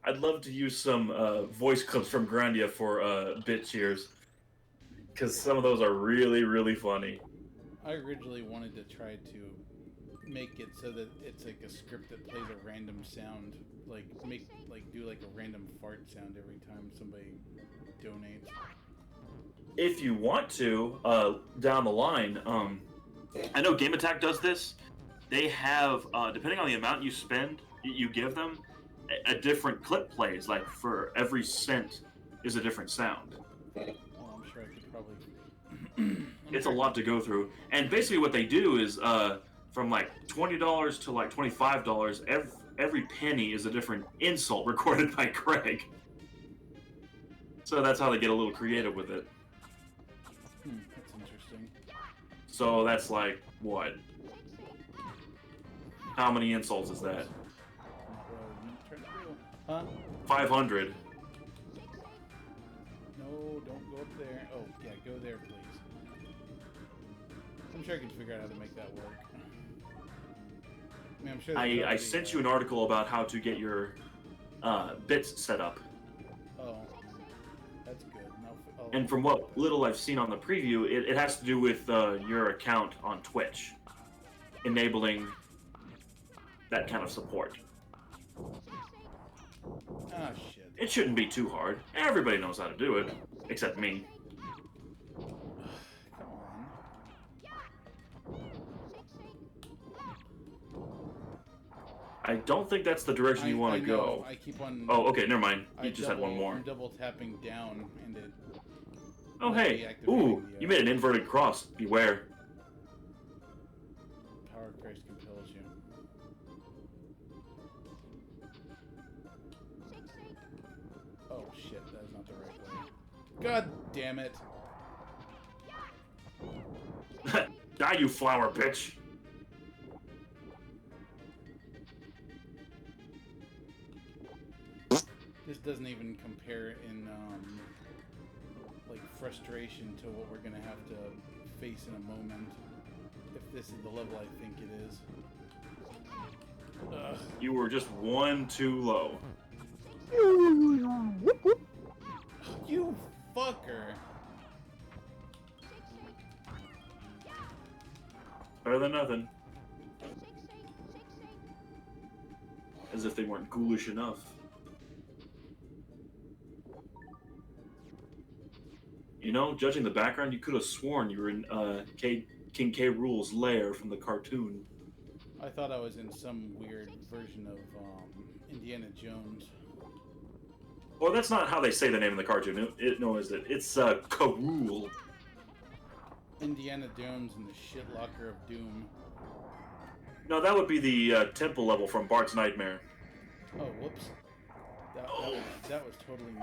I'd love to use some voice clips from Grandia for bit cheers, because some of those are really, really funny. I originally wanted to try to make it so that it's like a script that plays a random sound, do like a random fart sound every time somebody donates. If you want to, down the line, I know Game Attack does this. They have, depending on the amount you spend, you give them, a different clip plays. Like for every cent is a different sound. Well, I'm sure I could probably. It's a lot to go through. And basically what they do is, from like $20 to like $25, every penny is a different insult recorded by Craig. So that's how they get a little creative with it. That's interesting. So that's like, what? How many insults is that? Huh? 500. No, don't go up there. Oh, yeah, go there, please. I'm sure I can figure out how to make that work. mean, I'm sure I sent you an article about how to get your bits set up. Oh, that's good. And from what little I've seen on the preview, it has to do with your account on Twitch, enabling that kind of support. Ah, shit. It shouldn't be too hard. Everybody knows how to do it, except me. Come on. I don't think that's the direction you want to go. I keep on. Oh, okay, never mind. You just had one more. I'm double tapping down and it. Oh, hey. Ooh, you made an inverted cross. Beware. Power Christ compels you. Oh shit, that is not the right way. God damn it. Die, you flower bitch. This doesn't even compare in like frustration to what we're gonna have to face in a moment. If this is the level I think it is. Ugh. You were just one too low. You fucker. Better than nothing. As if they weren't ghoulish enough. You know, judging the background, you could have sworn you were in King K. Rool's lair from the cartoon. I thought I was in some weird version of Indiana Jones. Well, that's not how they say the name of the cartoon. No, is it? It's K-Rool. Indiana Jones and the shit locker of doom. No, that would be the temple level from Bart's Nightmare. Oh, whoops. That was totally me.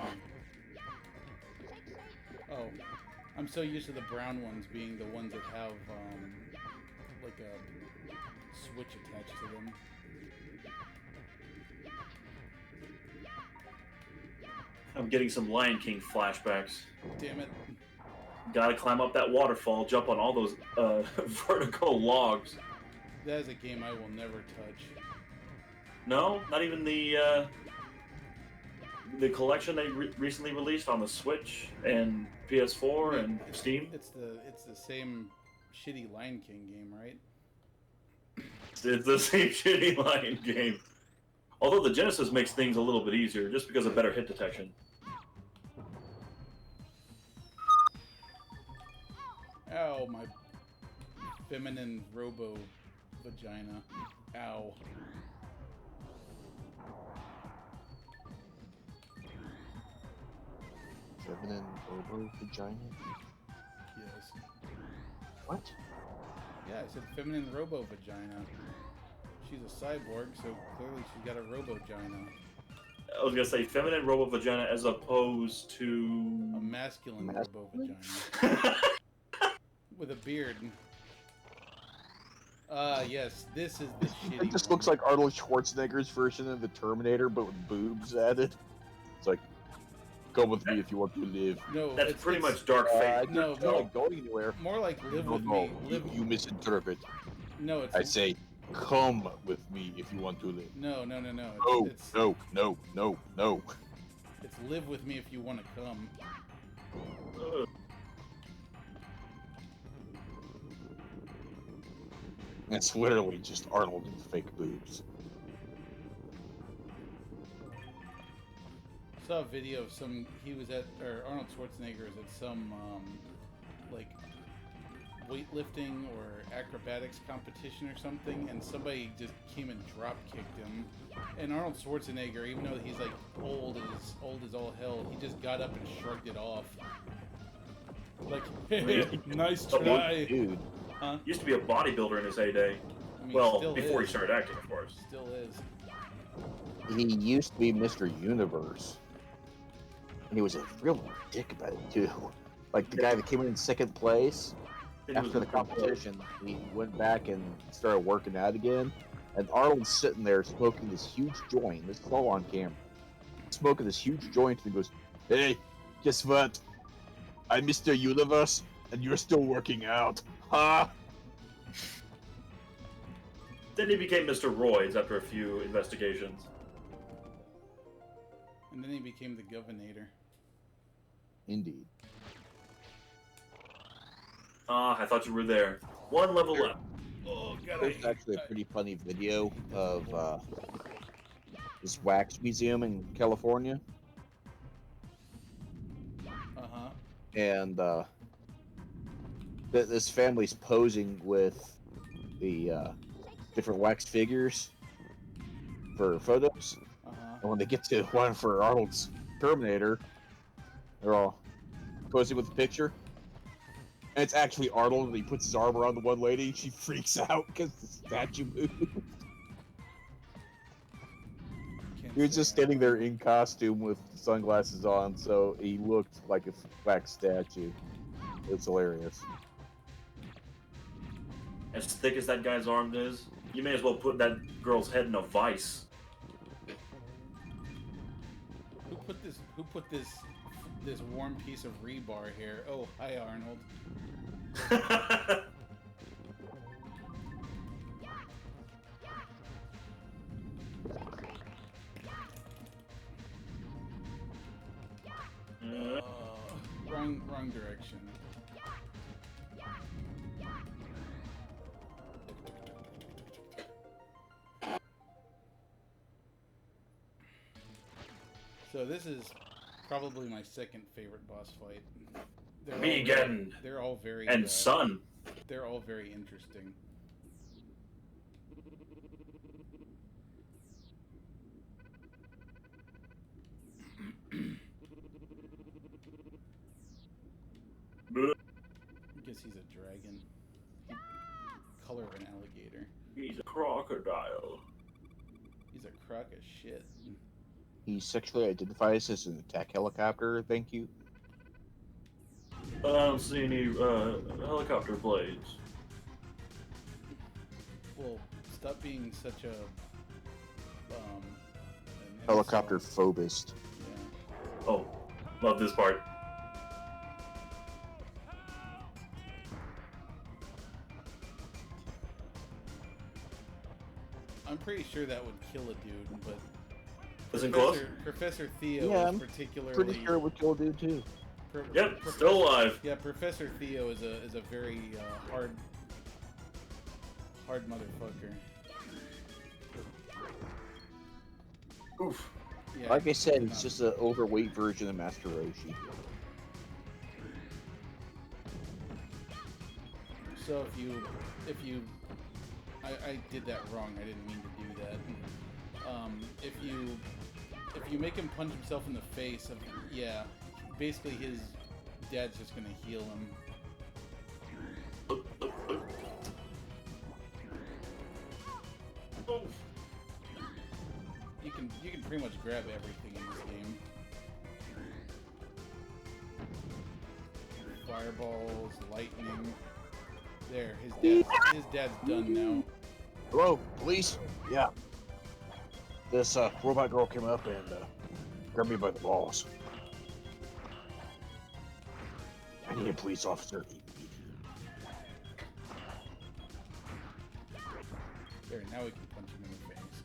Oh, I'm so used to the brown ones being the ones that have, like a switch attached to them. I'm getting some Lion King flashbacks. Damn it. Gotta climb up that waterfall, jump on all those vertical logs. That is a game I will never touch. No, not even the collection they recently released on the Switch and PS4 and Steam. It's the same shitty Lion King game, right? It's the same shitty Lion game. Although the Genesis makes things a little bit easier, just because of better hit detection. Ow, my feminine robo vagina. Ow. Feminine robo vagina? Yes. What? Yeah, I said feminine robo vagina. She's a cyborg, so clearly she's got a robo vagina. I was gonna say feminine robo vagina as opposed to A masculine robo vagina. With a beard. Yes, this is the shitty It just one. looks like Arnold Schwarzenegger's version of the Terminator, but with boobs added. It's like, come with me if you want to live. No, that's it's pretty much Dark Fate. No, It's not going anywhere. more like live No, with no, me. Live. you misinterpret. No, it's I say, come with me if you want to live. no. Oh, It's no. It's live with me if you want to come. It's literally just Arnold with fake boobs. Saw a video of Arnold Schwarzenegger was at some like weightlifting or acrobatics competition or something, and somebody just came and drop kicked him. And Arnold Schwarzenegger, even though he's like old as all hell, he just got up and shrugged it off. Like, hey, nice try. Dude. Huh? Used to be a bodybuilder in his heyday. I mean, Well, still before is. he started acting, of course. Still is. He used to be Mr. Universe. And he was a real dick about it, too. Like, the guy that came in second place, after the competition, he went back and started working out again. And Arnold's sitting there smoking this huge joint. This is all on camera. Smoking this huge joint, and he goes, "Hey, guess what? I'm Mr. Universe, and you're still working out. Huh?" Then he became Mr. Roids after a few investigations. And then he became the Governator. Indeed. Ah, I thought you were there. One level left. Oh god, There's actually a pretty funny video of this wax museum in California, Uh-huh. and this family's posing with the different wax figures for photos. Uh-huh. And when they get to one for Arnold's Terminator, they're all posing with the picture. And it's actually Arnold, and he puts his arm around the one lady. She freaks out because the statue moved. Can't He was say just I standing there know. in costume with sunglasses on, so he looked like a wax statue. It's hilarious. As thick as that guy's arm is, you may as well put that girl's head in a vice. Who put this warm piece of rebar here? Oh, hi Arnold. Wrong direction. So this is probably my second favorite boss fight. Megan They're all very and Son. They're all very interesting. I guess he's a dragon. Color of an alligator. He's a crocodile. He's a crock of shit. He sexually identifies as an attack helicopter, thank you. I don't see any helicopter blades. Well, stop being such a an Helicopter incel. phobist. Yeah. Oh, love this part. I'm pretty sure that would kill a dude, but Isn't close? Professor Theo Yeah, is I'm particularly Pretty sure it would kill a dude too. Yep, still alive. Yeah, Professor Theo is a very hard motherfucker. Oof. Yeah, Like I said, not- he's just an overweight version of Master Roshi. So if you I did that wrong. I didn't mean to do that. If you make him punch himself in the face, yeah, basically his dad's just gonna heal him. You can pretty much grab everything in this game. Fireballs, lightning. There, his dad's done now. Hello, police? Yeah. This robot girl came up and grabbed me by the balls. I need a police officer. There, now we can punch him in the face.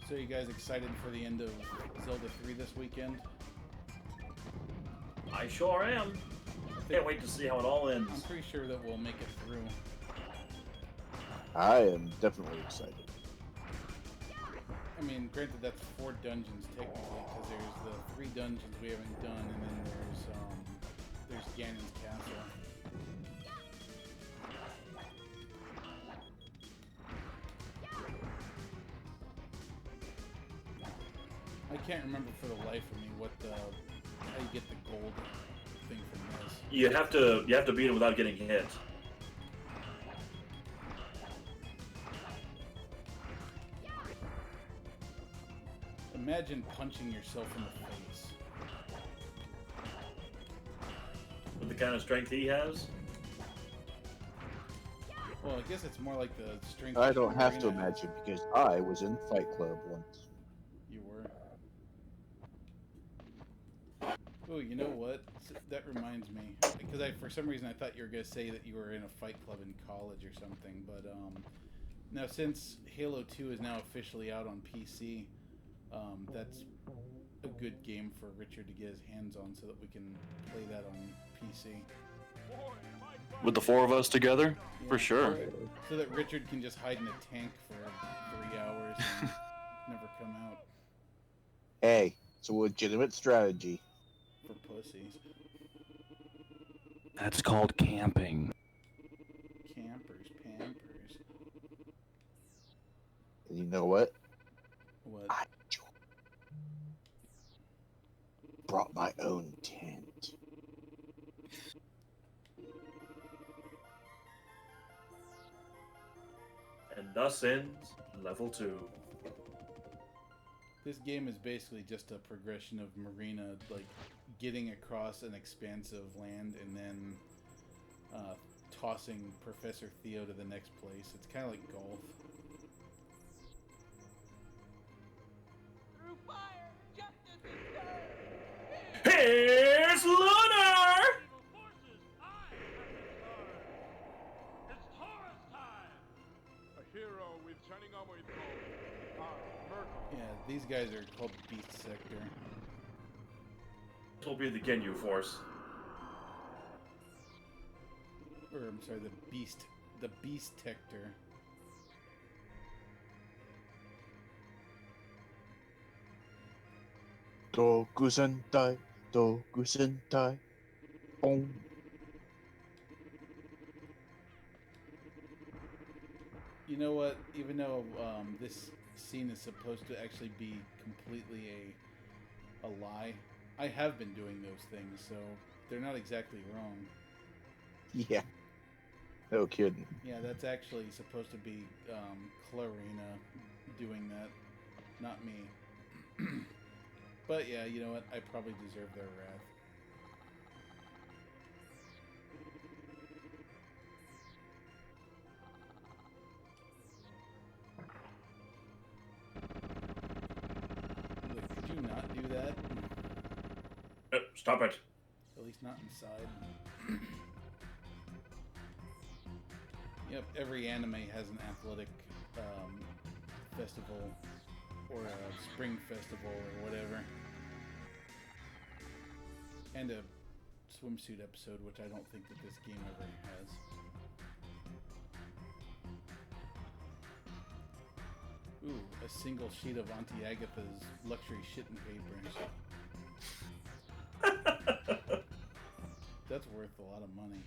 So you guys excited for the end of Zelda 3 this weekend? I sure am. Can't wait to see how it all ends. I'm pretty sure that we'll make it through. I am definitely excited. I mean, granted that's 4 dungeons technically, because there's the 3 dungeons we haven't done, and then there's Ganon's castle. I can't remember for the life of me how you get the gold thing from this. You have to beat him without getting hit. Imagine punching yourself in the face. With the kind of strength he has. Well, I guess it's more like the strength. I of don't have to Arena. imagine because I was in Fight Club once. You were. Oh, you know what? That reminds me, because for some reason I thought you were gonna say that you were in a fight club in college or something. But now since Halo 2 is now officially out on PC, that's a good game for Richard to get his hands on, so that we can play that on PC. With the four of us together, Yeah, for sure. So that Richard can just hide in a tank for 3 hours and never come out Hey, it's a legitimate strategy. for pussies. That's called camping. Campers, pampers. And you know what? What? I brought my own tent. And thus ends level 2. This game is basically just a progression of Marina, like getting across an expanse of land and then tossing Professor Theo to the next place. It's kind of like golf. Through fire, justice is served. Here's Lunar! Evil forces, I have been charged. It's Taurus time. A hero with shining armor is called Murder. Yeah, these guys are called Beast Sector. This will be the Ginyu Force. Or, I'm sorry, the Beast Tector. Doku Sentai, Doku Sentai. Boom. You know what? Even though this scene is supposed to actually be completely a lie, I have been doing those things, so they're not exactly wrong. Yeah. No kidding. Yeah, that's actually supposed to be Clarina doing that, not me. But yeah, you know what? I probably deserve their wrath. Wait, could you not do that? Stop it. At least not inside. Yep, every anime has an athletic festival or a spring festival or whatever. And a swimsuit episode, which I don't think that this game ever has. Ooh, a single sheet of Auntie Agatha's luxury shitting papers. That's worth a lot of money.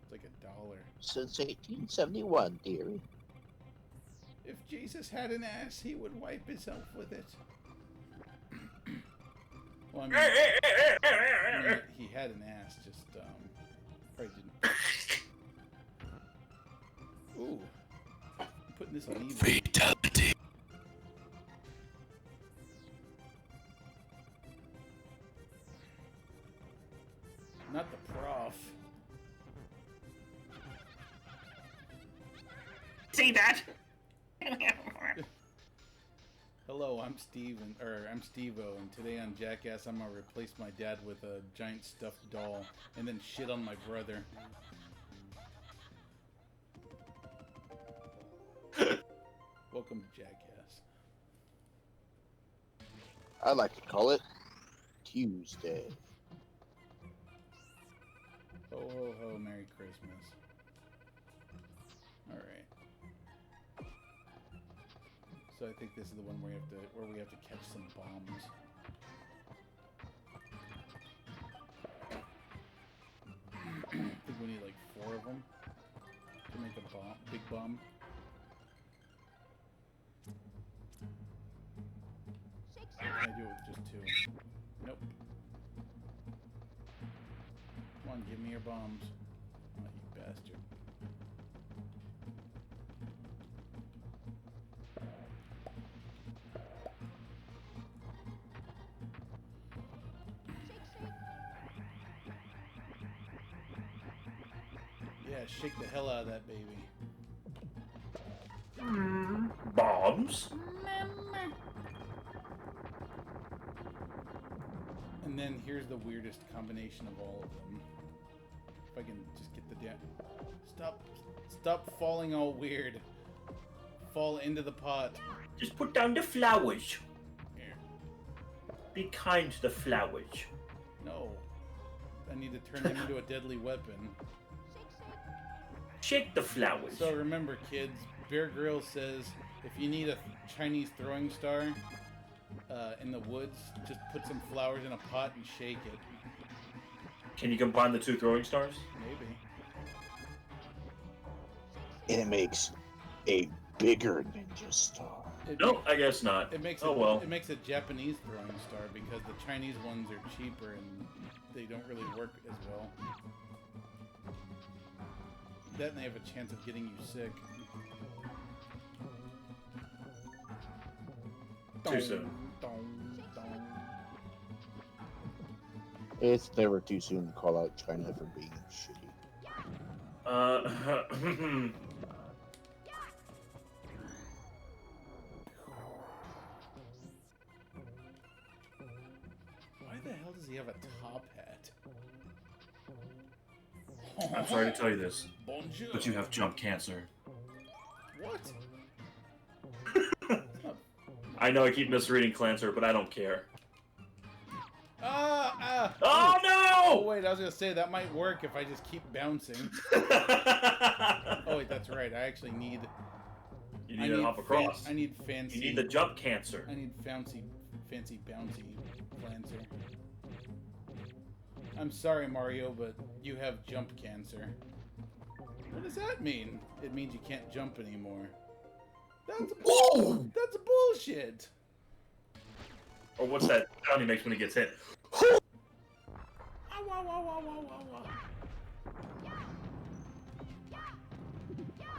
It's like $1. Since 1871, dearie. If Jesus had an ass, he would wipe himself with it. Well, I mean, he had an ass, just probably didn't. Ooh, I'm putting this on eBay. Fatality. Not the prof. See that? Hello, I'm I'm Steve-O, and today on Jackass, I'm gonna replace my dad with a giant stuffed doll, and then shit on my brother. Welcome to Jackass. I like to call it Tuesday. Ho ho ho, Merry Christmas. Alright. So I think this is the one where we have to catch some bombs. I think we need like 4 of them to make a bomb, big bomb. Can I do it with just 2? Nope. Come on, give me your bombs. Oh, you bastard. Yeah, shake the hell out of that baby. Bombs? And then here's the weirdest combination of all of them. If I can just get the damn... Stop falling all weird. Fall into the pot. Just put down the flowers. Here. Be kind to the flowers. No. I need to turn them into a deadly weapon. Shake the flowers. So remember, kids, Bear Grylls says if you need a Chinese throwing star in the woods, just put some flowers in a pot and shake it. Can you combine the 2 throwing stars? Maybe. And it makes a bigger ninja star. No, I guess not. It makes it makes a Japanese throwing star because the Chinese ones are cheaper and they don't really work as well. That and they have a chance of getting you sick. Too soon. It's never too soon to call out China for being shitty. Why the hell does he have a top hat? I'm sorry to tell you this, Bonjour. but you have jump cancer. What? I know I keep misreading Clancer, but I don't care. Oh Oh no! wait, I was gonna say that might work if I just keep bouncing. Oh wait, that's right. I actually need. You need to hop across. I need fancy. You need the jump cancer. I need fancy bouncy Plancer. I'm sorry, Mario, but you have jump cancer. What does that mean? It means you can't jump anymore. That's bullshit. Or what's that sound he makes when he gets hit? Ow, ow, ow, ow, ow, ow, ow.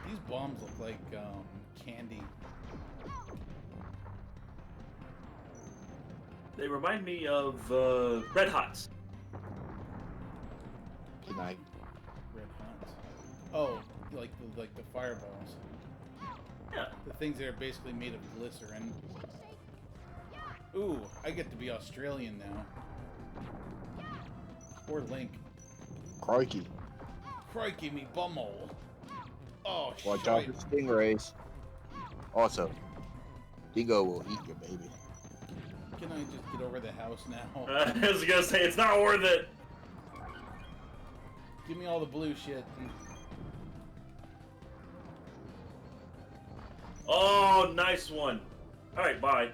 These bombs look like candy. They remind me of Red Hots. Can I? Red Hots. Oh, like the fireballs. Yeah. The things that are basically made of glycerin. Ooh, I get to be Australian now. Or Link. Crikey. Crikey me bumhole. Oh, Watch out shit. for stingrays. Also, Dingo will eat your baby. Can I just get over the house now? I was gonna say, it's not worth it. Give me all the blue shit. Oh, nice one. Alright, bye.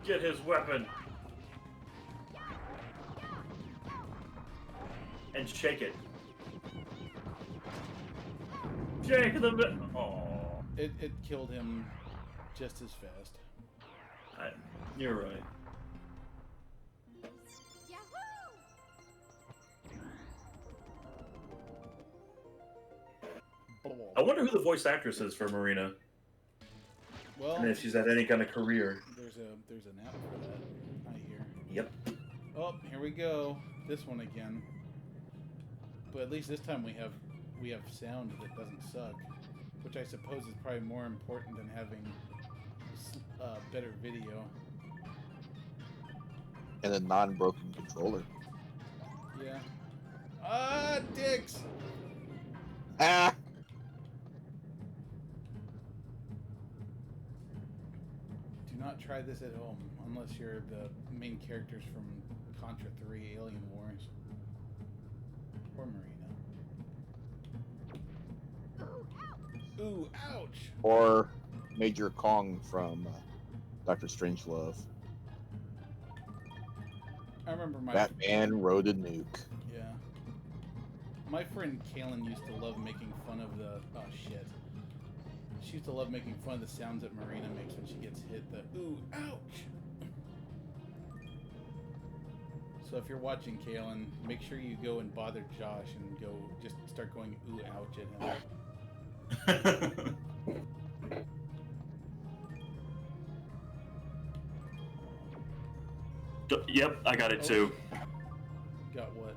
Get his weapon. And shake it. Shake the bit. Oh. It killed him just as fast. You're right. Yahoo! I wonder who the voice actress is for Marina. Well, And if she's had any kind of career. there's an app for that, I hear. Yep. Oh, here we go. This one again. But at least this time we have sound that doesn't suck, which I suppose is probably more important than having better video. And a non-broken controller. Yeah. Ah, dicks! Ah! Do not try this at home unless you're the main characters from Contra 3 Alien Wars. Or Marina. Ooh, ouch! Or Major Kong from Dr. Strangelove. I remember That man rode a nuke. Yeah. My friend Kaylin used to love making fun of the... Oh, shit. She used to love making fun of the sounds that Marina makes when she gets hit. The ooh, ouch! So if you're watching Kaylin, make sure you go and bother Josh and go just start going ooh, ouch at him. Yep, I got it too. Got what?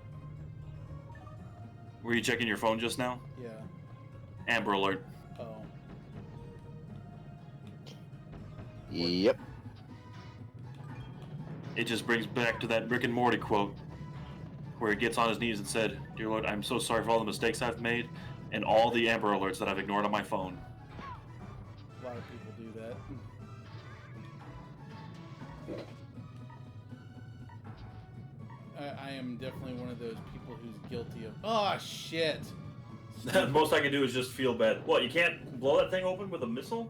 Were you checking your phone just now? Yeah. Amber Alert. Oh. Yep. It just brings back to that Rick and Morty quote, where he gets on his knees and said, "Dear Lord, I'm so sorry for all the mistakes I've made and all the Amber Alerts that I've ignored on my phone." A lot of people do that. I am definitely one of those people who's guilty of. Oh shit! Most I can do is just feel bad. What, you can't blow that thing open with a missile?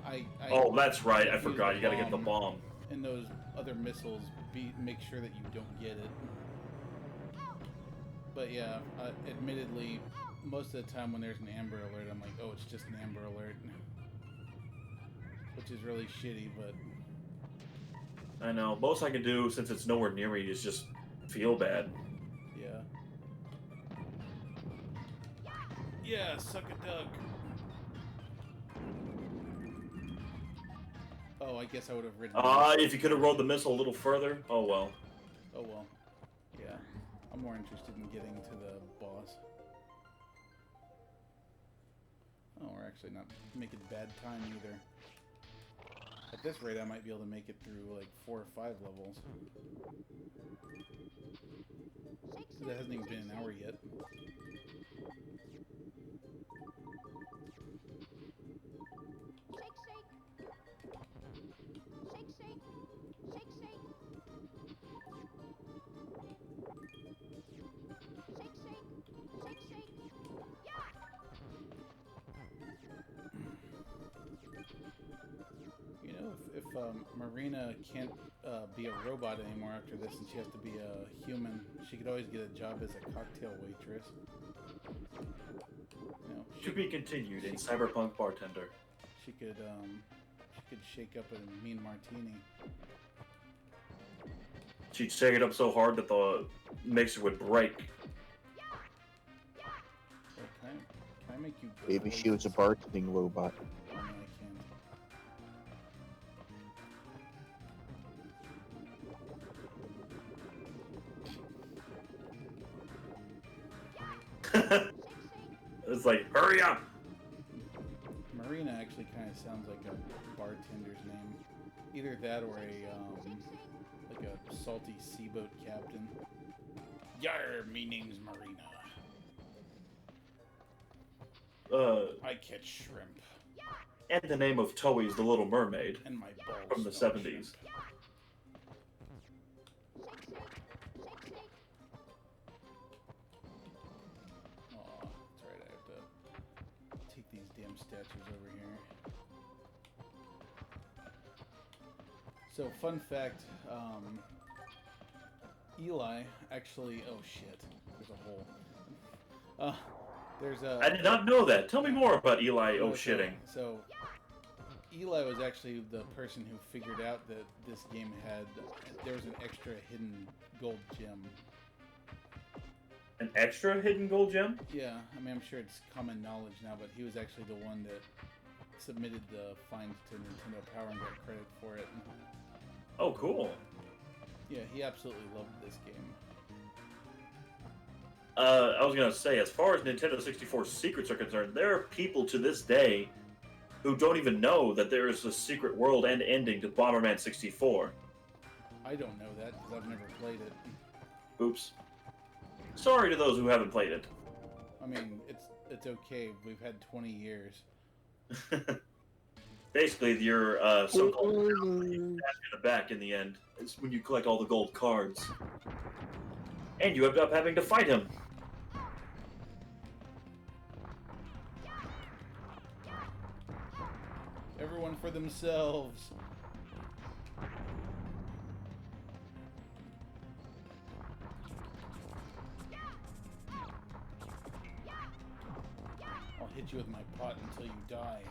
I Oh, that's right. I use forgot. the You gotta get the bomb. And those other missiles, make sure that you don't get it. But yeah, admittedly, most of the time when there's an Amber Alert, I'm like, oh, it's just an Amber Alert. Which is really shitty, but... I know. Most I can do, since it's nowhere near me, is just feel bad. Yeah. Yeah, suck a duck. Oh, I guess I would have ridden... If you could have rolled the missile a little further, oh well. Oh well. Yeah. I'm more interested in getting to the boss. Oh, we're actually not making bad time either. At this rate, I might be able to make it through like 4 or 5 levels. That hasn't even been an hour yet. You know, if Marina can't be a robot anymore after this and she has to be a human, she could always get a job as a cocktail waitress. You know, To be continued in Cyberpunk Bartender. She could shake up a mean martini. She'd shake it up so hard that the mixer would break. So can I make you go Maybe she was a bartending robot. Oh, no, I It's like, hurry up! Marina actually kind of sounds like a bartender's name. Either that or like a salty seaboat captain. Yar, me name's Marina. I catch shrimp. And the name of Toei's The Little Mermaid And my balls from the smell 70s. shrimp. Aw, that's right, I have to take these damn statues over here. So, fun fact, Eli actually... Oh, shit. There's a hole. There's a... I did not know that. Tell me more about Eli No, shitting. So, Eli was actually the person who figured out that this game had... There was an extra hidden gold gem. An extra hidden gold gem? Yeah, I mean, I'm sure it's common knowledge now, but he was actually the one that submitted the find to Nintendo Power and got credit for it. Oh, cool. Yeah, he absolutely loved this game. I was gonna say, as far as Nintendo 64 secrets are concerned, there are people to this day who don't even know that there is a secret world and ending to Bomberman 64. I don't know that because I've never played it. Oops. Sorry to those who haven't played it. I mean, it's okay. We've had 20 years. Basically, your so-called in the back in the end is when you collect all the gold cards. And you end up having to fight him. Everyone for themselves. I'll hit you with my pot until you die.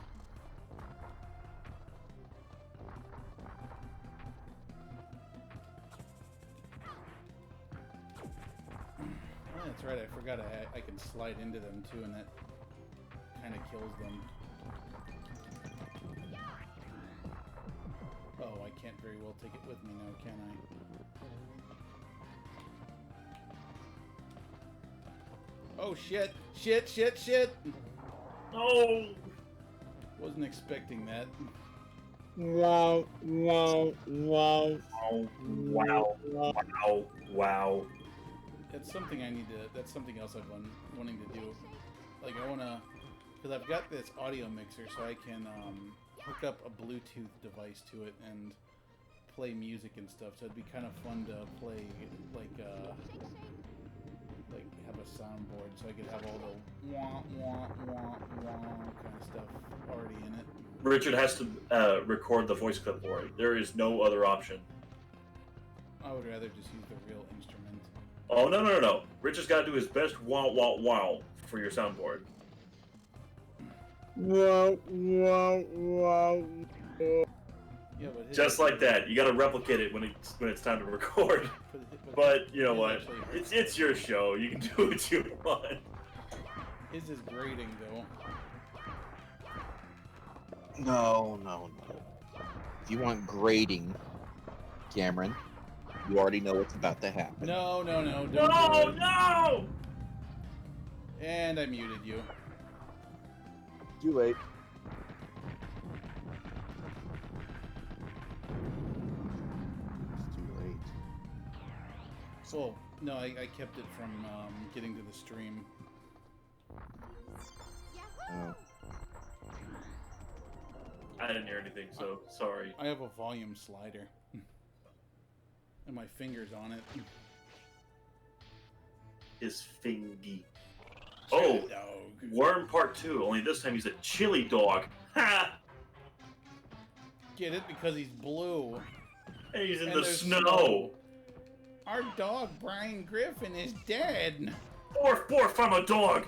Oh, that's right, I forgot I can slide into them too, and that kind of kills them. Oh, I can't very well take it with me now, can I? Oh shit! Shit! Shit! Shit! No! Wasn't expecting that. Wow, wow, wow. Oh, wow. That's something I need to. That's something else I've been wanting to do. Like I wanna, because I've got this audio mixer, so I can hook up a Bluetooth device to it and play music and stuff. So it'd be kind of fun to play like have a soundboard, so I could have all the wah wah wah wah kind of stuff already in it. Richard has to record the voice clipboard. There is no other option. I would rather just use the real instrument. Oh, no. Richard's got to do his best wow for your soundboard. Wow, wow, wow. Yeah, but Just like that. You got to replicate it when it's time to record. But you know what? It's your show. You can do what you want. His is grading though. No. If you want grading, Cameron, you already know what's about to happen. No, don't do it. No! And I muted you. Too late. It's too late. Well, no, I kept it from getting to the stream. Oh. I didn't hear anything, so sorry. I have a volume slider. And my finger's on it. His fingy. Oh, Dog. Worm Part 2, only this time he's a chili dog. Ha! Get it? Because he's blue. And he's in And the there's snow. Our dog, Brian Griffin, is dead. Borf, I'm a dog.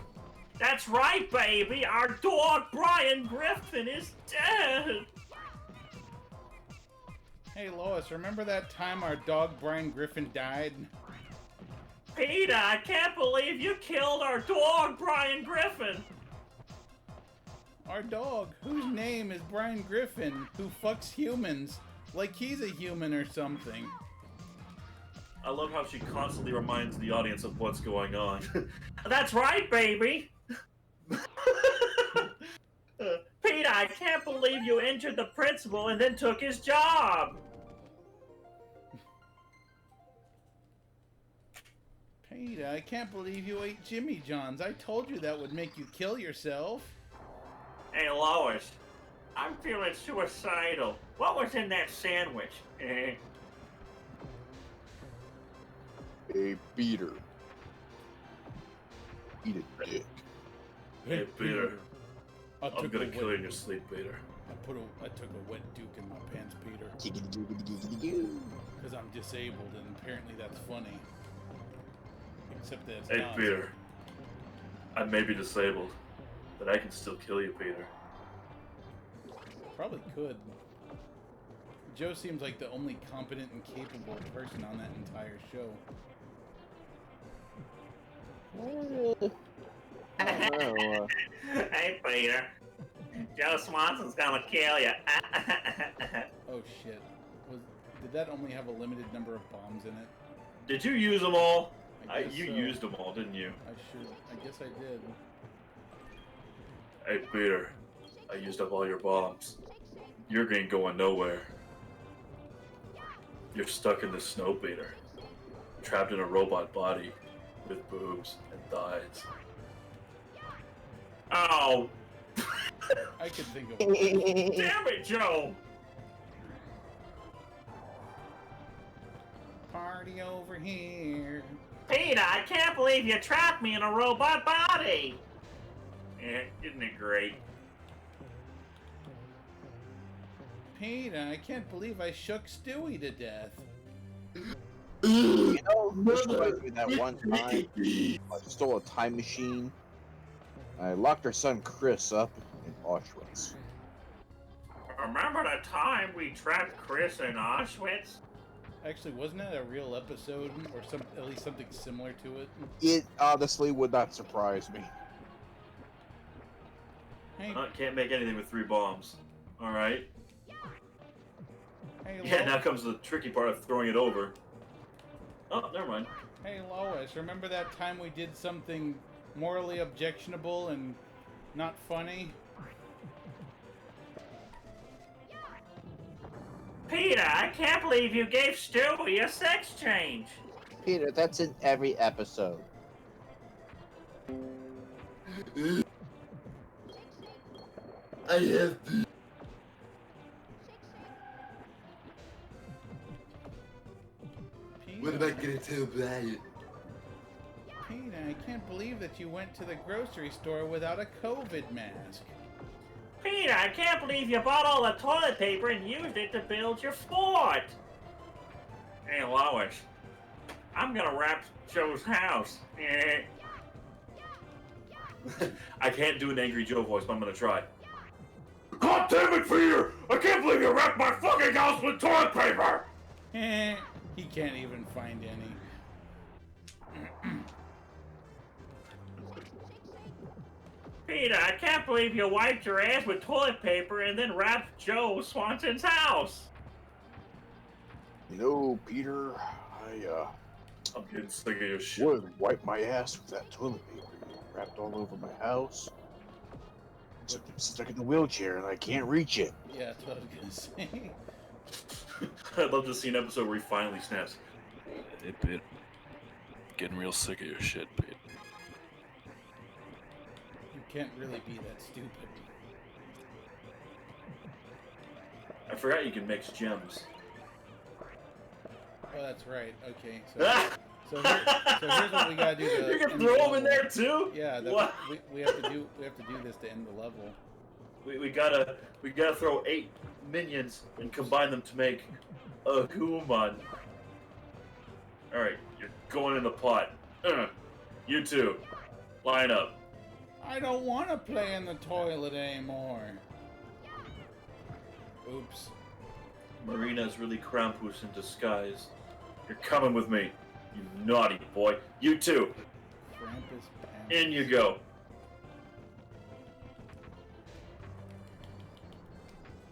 That's right, baby. Our dog, Brian Griffin, is dead. Hey, Lois, remember that time our dog, Brian Griffin, died? Peter, I can't believe you killed our dog, Brian Griffin. Our dog, whose name is Brian Griffin, who fucks humans, like he's a human or something. I love how she constantly reminds the audience of what's going on. That's right, baby. Peter, I can't believe you injured the principal and then took his job. Peter, I can't believe you ate Jimmy John's. I told you that would make you kill yourself. Hey, Lois, I'm feeling suicidal. What was in that sandwich? A beater. Eat a dick. Hey, Peter, I I'm gonna kill you in your sleep, Peter. I took a wet duke in my pants, Peter. Giggity-giggity-giggity-goo. Because I'm disabled, and apparently that's funny. Except that it's Hey, not. Peter, I may be disabled, but I can still kill you, Peter. Probably could. Joe seems like the only competent and capable person on that entire show. Hey, Peter. Joe Swanson's gonna kill you. Oh shit. Did that only have a limited number of bombs in it? Did you use them all? I guess You so. used them all, didn't you? I guess I did. Hey, Peter. I used up all your bombs. You're ain't going nowhere. You're stuck in the snow, Peter. Trapped in a robot body with boobs and thighs. Oh! I could think of Damn it, Joe! party over here. Peter, I can't believe you trapped me in a robot body! Yeah, isn't it great? Peter, I can't believe I shook Stewie to death. You know, this reminds me of that one time I stole a time machine. I locked our son Chris up in Auschwitz. Remember the time we trapped Chris in Auschwitz? Actually, wasn't that a real episode, or at least something similar to it? It honestly would not surprise me. Hey, Can't make anything with 3 bombs. Alright. hey, Yeah, now comes the tricky part of throwing it over. Oh, never mind. Hey, Lois, remember that time we did something morally objectionable and not funny? Peter, I can't believe you gave Stewie a sex change. Peter, that's in every episode. I have. Peter, gonna tell Brian? Peter, I can't believe that you went to the grocery store without a COVID mask. Peter, I can't believe you bought all the toilet paper and used it to build your fort. Hey, Lois, I'm gonna wrap Joe's house. I can't do an angry Joe voice, but I'm gonna try. God damn it, Peter! I can't believe you wrapped my fucking house with toilet paper! He can't even find any. Peter, I can't believe you wiped your ass with toilet paper and then wrapped Joe Swanson's house. You know, Peter, I'm getting sick of your shit. would wipe my ass with that toilet paper wrapped all over my house. Except I'm stuck in the wheelchair and I can't reach it. Yeah, that's what I was gonna say. I'd love to see an episode where he finally snaps. Hey, Pete. Getting real sick of your shit, Pete. You can't really be that stupid. I forgot you can mix gems. Oh, that's right. Okay, so here's what we gotta do. To You can end throw the them in level. there too? Yeah, What? we have to do this to end the level. We gotta throw 8 minions and combine them to make a human. Alright, you're going in the pot. You two, line up. I don't want to play in the toilet anymore. Oops. Marina's really Krampus in disguise. You're coming with me, you naughty boy. You two, Krampus pants. in you go.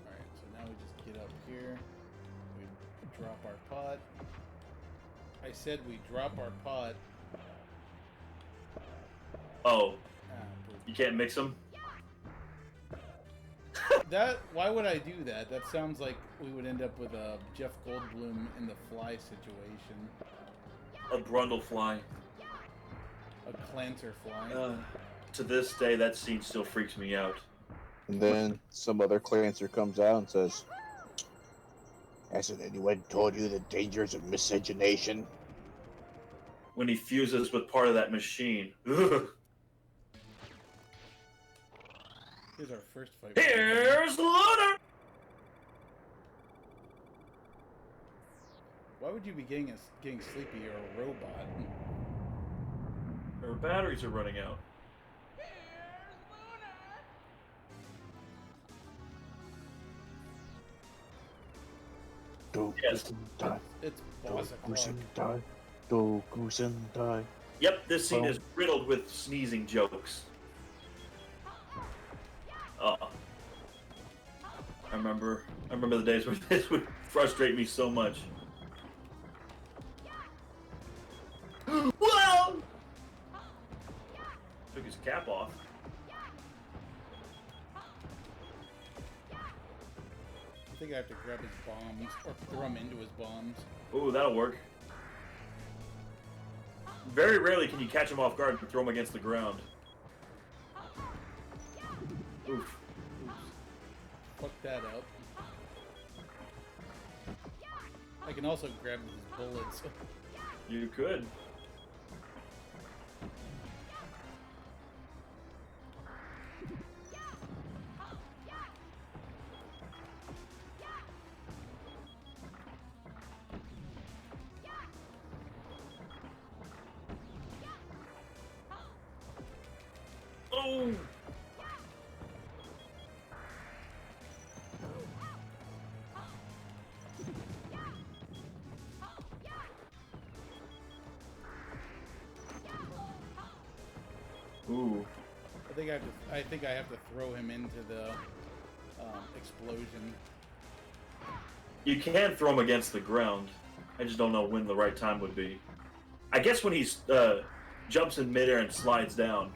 Alright, so now we just get up here. We drop our pot. I said we drop our pot. Oh, Poop. you can't mix them? Why would I do that? That sounds like we would end up with a Jeff Goldblum in the Fly situation. A Brundlefly. A Clancer fly. To this day, that scene still freaks me out. And then some other Clancer comes out and says, "Hasn't anyone told you the dangers of miscegenation?" When he fuses with part of that machine. Ugh. Here's our first fight. Here's Lunar! Why would you be getting sleepy? You're a robot. Her batteries are running out. Yes. It's boss o'clock. Yep, this scene is riddled with sneezing jokes. Oh. I remember the days where this would frustrate me so much. Well, took his cap off. I think I have to grab his bombs or throw him into his bombs. Ooh, that'll work. Very rarely can you catch him off guard and throw him against the ground. Oof. Fuck that up. I can also grab his bullets. You could. Oh! Ooh. I think I have to throw him into the explosion. You can throw him against the ground. I just don't know when the right time would be. I guess when he jumps in midair and slides down.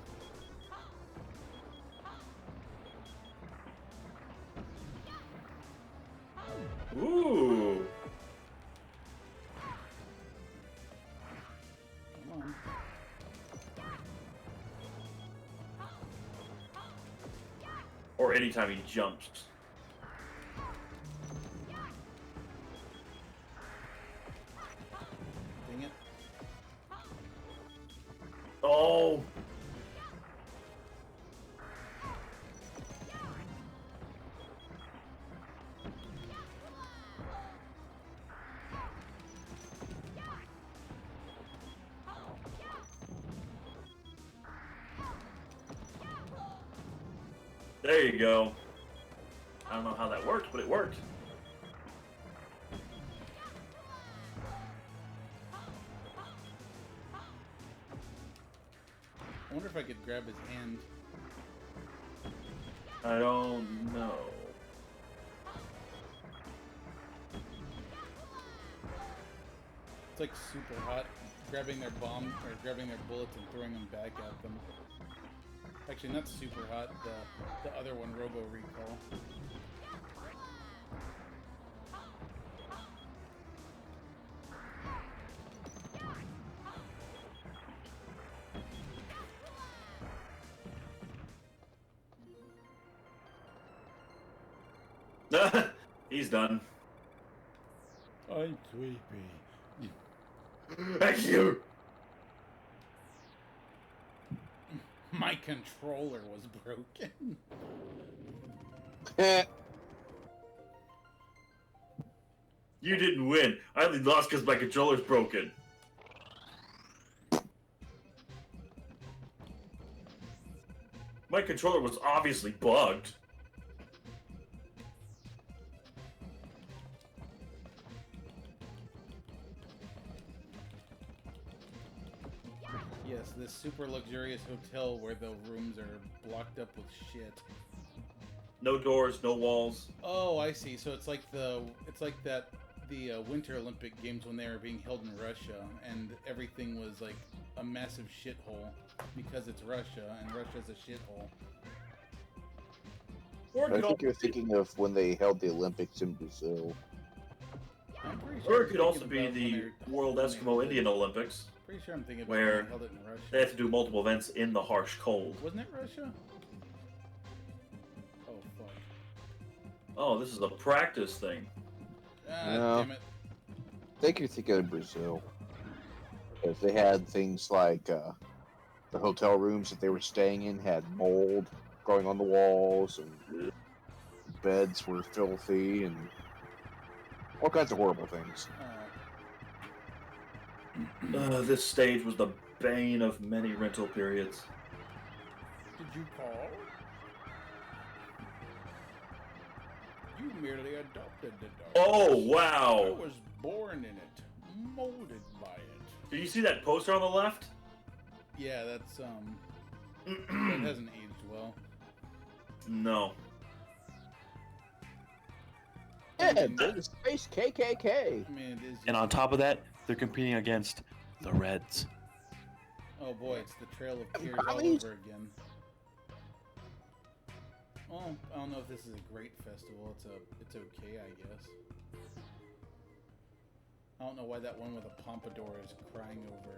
Ooh. or anytime he jumps. Dang it. Oh! There you go. I don't know how that worked, but it worked. I wonder if I could grab his hand. I don't know. It's like super hot, grabbing their bomb or grabbing their bullets and throwing them back at them. Actually, not super hot. The other one, Robo Recall. He's done. I'm sleepy. Thank you. My controller was broken. You didn't win. I only lost because my controller's broken. My controller was obviously bugged. Yes, this super luxurious hotel where the rooms are blocked up with shit. No doors, no walls. Oh, I see. So it's like the Winter Olympic Games when they were being held in Russia, and everything was like a massive shithole because it's Russia, and Russia's a shithole. Or I think you're thinking of when they held the Olympics in Brazil. I'm pretty Or I'm it could also thinking be about when the they're- World when they Eskimo held it- Indian Olympics. Pretty sure I'm thinking about where when they held it in Russia. They have to do multiple events in the harsh cold. Wasn't it Russia? Oh fuck! Oh, this is a practice thing. Ah, No. damn it! I think you're thinking of Brazil. Because they had things like the hotel rooms that they were staying in had mold growing on the walls, and beds were filthy, and all kinds of horrible things. This stage was the bane of many rental periods. Did you call? You merely adopted the dog. Oh, I wow! was born in it, molded by it. Did you see that poster on the left? Yeah, that's that hasn't aged well. No. Yeah, they're the Space KKK. I mean, it is. And on top of that, they're competing against the Reds. Oh boy, it's the Trail of Tears all Commies? over again. Well, I don't know if this is a great festival. It's okay, I guess. I don't know why that one with a pompadour is crying over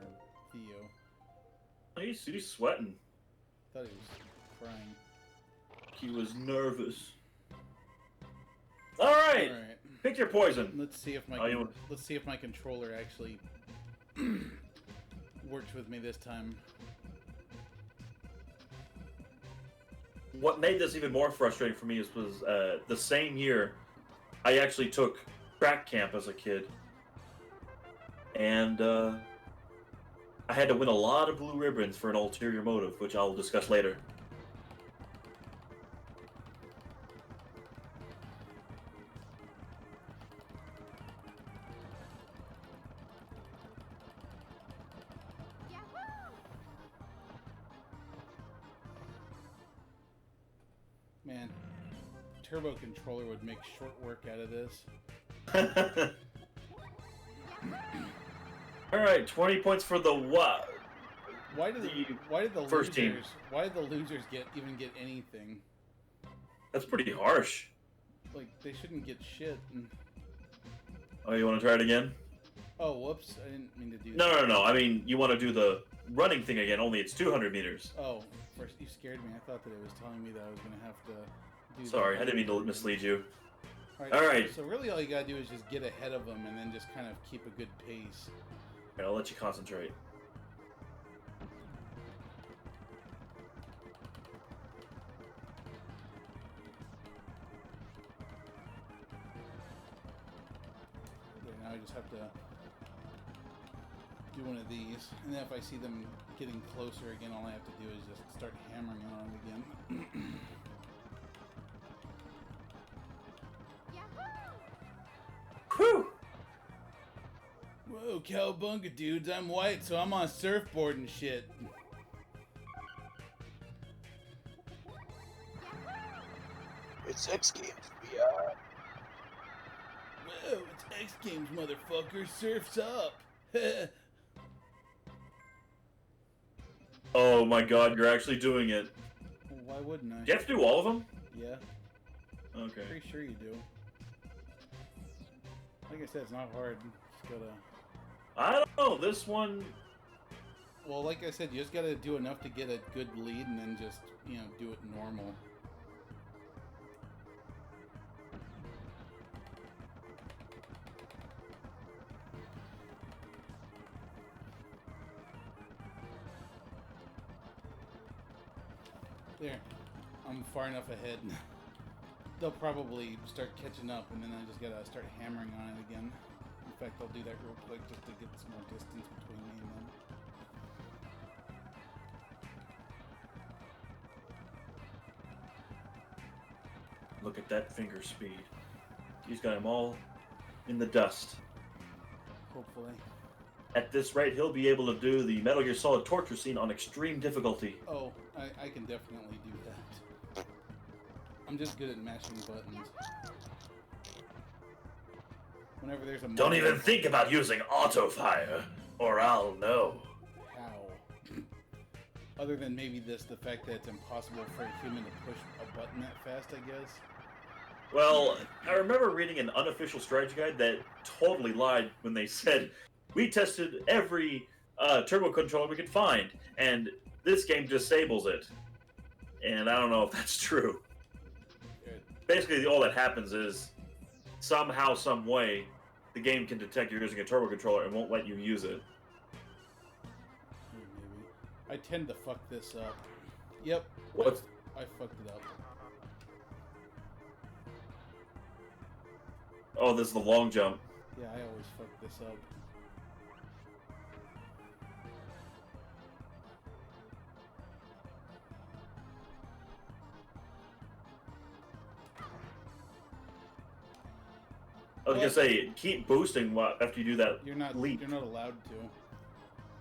Theo. He's sweating. I thought he was crying. He was nervous. All right, All right, pick your poison. let's see if my Oh, you- let's see if my controller actually works with me this time. What made this even more frustrating for me was the same year I actually took track camp as a kid, and I had to win a lot of blue ribbons for an ulterior motive, which I'll discuss later. Man, Turbo Controller would make short work out of this. All right, 20 points for the what? Why did the First team. losers? Why did the losers even get anything? That's pretty harsh. Like they shouldn't get shit. And Oh, you want to try it again? Oh, whoops! I didn't mean to do that. No. I mean, you want to do the running thing again, only it's 200 meters. Oh, first you scared me. I thought that it was telling me that I was gonna have to do. Sorry, that. I didn't mean to mislead you. All right. So really, all you gotta do is just get ahead of them, and then just kind of keep a good pace. Here, I'll let you concentrate. Okay, now I just have to do one of these, and then if I see them getting closer again, all I have to do is just start hammering on it again. Whew! Whoa, cowabunga, dudes! I'm white, so I'm on a surfboard and shit. It's X Games. Yeah. Whoa, it's X Games, motherfucker! Surf's up! Oh my god, you're actually doing it. Well, why wouldn't I? Do you have to do all of them? Yeah, Okay. pretty sure you do. Like I said, it's not hard. Just gotta... I don't know, this one... Well, like I said, you just gotta do enough to get a good lead, and then just, you know, do it normal. There. I'm far enough ahead. They'll probably start catching up, and then I just gotta start hammering on it again. In fact, I'll do that real quick just to get some more distance between me and them. Look at that finger speed. He's got them all in the dust. Hopefully. At this rate, he'll be able to do the Metal Gear Solid torture scene on extreme difficulty. Oh, I can definitely do that. I'm just good at mashing buttons. Whenever there's a... Don't even think about using auto fire, or I'll know. How? Other than maybe the fact that it's impossible for a human to push a button that fast, I guess. Well, I remember reading an unofficial strategy guide that totally lied when they said, we tested every turbo controller we could find, and this game disables it. And I don't know if that's true. Good. Basically, all that happens is, somehow, some way, the game can detect you're using a turbo controller and won't let you use it. Maybe. I tend to fuck this up. Yep. What's... I fucked it up. Oh, this is the long jump. Yeah, I always fuck this up. I was gonna say, keep boosting after you do that You're not leap. You're not allowed to.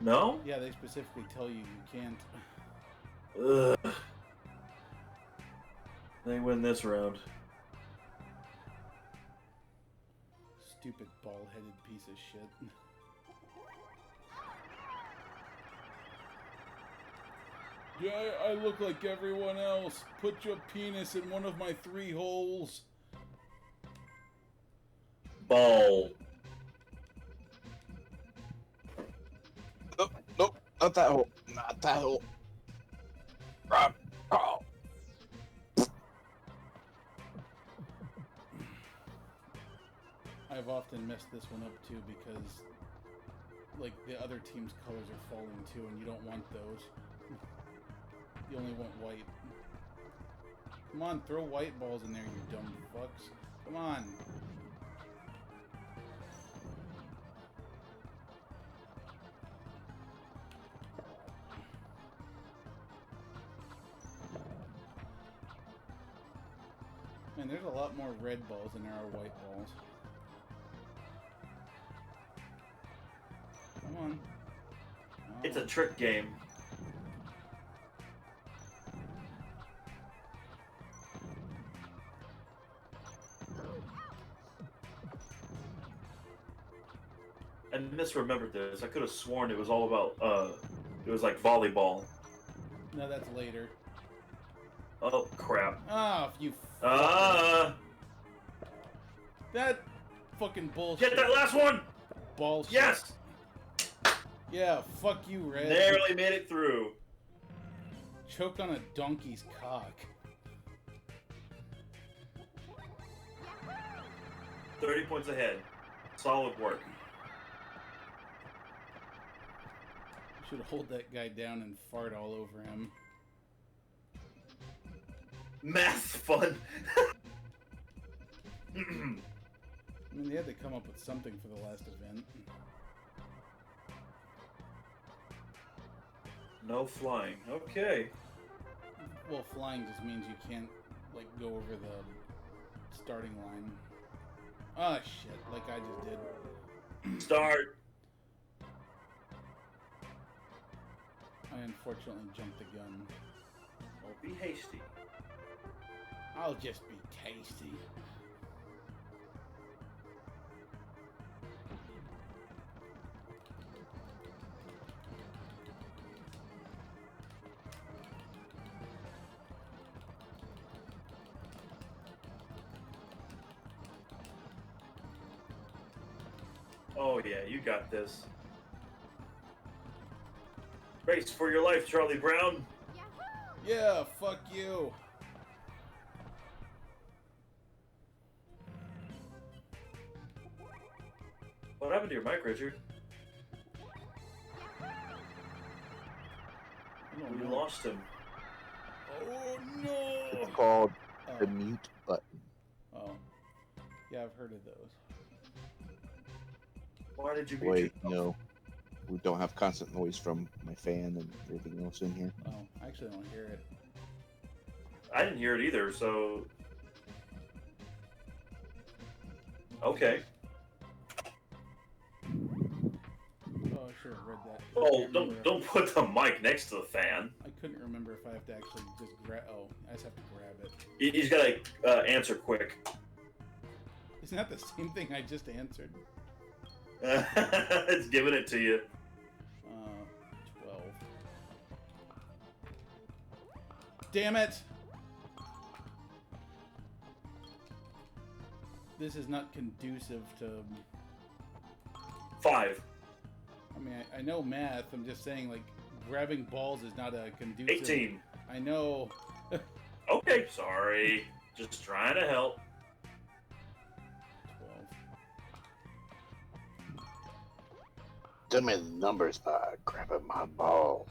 No? Yeah, they specifically tell you you can't. Ugh. They win this round. Stupid bald-headed piece of shit. Yeah, I look like everyone else. Put your penis in one of my 3 holes. Ball. Nope, nope, not that hole. Not that hole. Rob. Oh. I've often messed this one up too because, like, the other team's colors are falling too, and you don't want those. You only want white. Come on, throw white balls in there, you dumb fucks. Come on. Man, there's a lot more red balls than there are white balls. Come on. Oh. It's a trick game. I misremembered this. I could have sworn it was all about, it was like volleyball. No, that's later. Oh, crap. Ah, you. Ah! That fucking bullshit. Get that last one! ball shot. Yes! Yeah, fuck you, Red. Narrowly made it through. Choked on a donkey's cock. 30 points ahead. Solid work. Should hold that guy down and fart all over him. Math fun. I mean, they had to come up with something for the last event. No flying. Okay. Well, flying just means you can't, like, go over the starting line. Ah, shit, like I just did. Start. I unfortunately jumped the gun. Don't be hasty. I'll just be tasty. Oh yeah, you got this. Race for your life, Charlie Brown. Yeah, fuck you. What happened to your mic, Richard? Oh, We no. lost him. Oh, no. It's called Oh. the mute button. Oh. Yeah, I've heard of those. Why did you mute Wait, yourself? no. We don't have constant noise from my fan and everything else in here. Oh, I actually don't hear it. I didn't hear it either, so... Okay. Oh, I should have read that. I Oh, can't remember don't put the mic next to the fan. I couldn't remember if I have to actually just grab. Oh, I just have to grab it. He's gotta answer quick. Isn't that the same thing I just answered? It's giving it to you. 12. Damn it! This is not conducive to. 5. I mean, I know math. I'm just saying, like, grabbing balls is not a conducive. 18. I know. Okay, sorry. Just trying to help. 12. Tell me the numbers by grabbing my balls.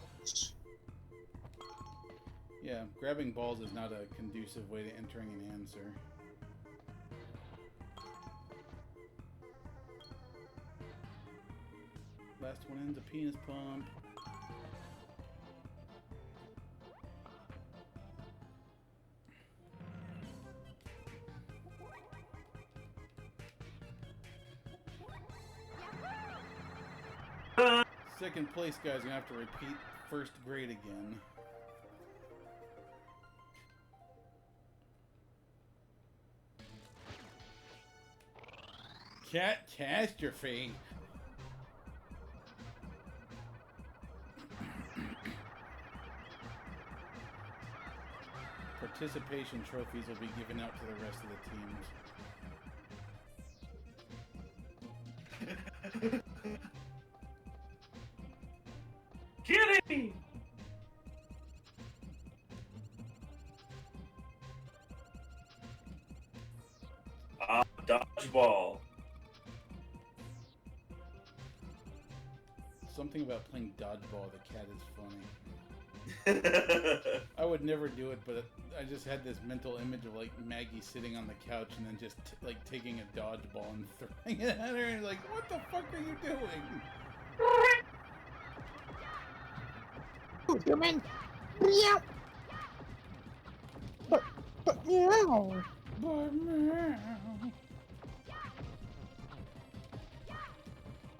Yeah, grabbing balls is not a conducive way to entering an answer. Last one ends a penis pump. Second place guy's gonna have to repeat first grade again. Catastrophe. Participation trophies will be given out to the rest of the teams. Kitty! Dodgeball. Something about playing dodgeball, the cat is funny. I would never do it, but I just had this mental image of like Maggie sitting on the couch and then just like taking a dodgeball and throwing it at her and like, what the fuck are you doing? Human. Meow. But meow. But meow.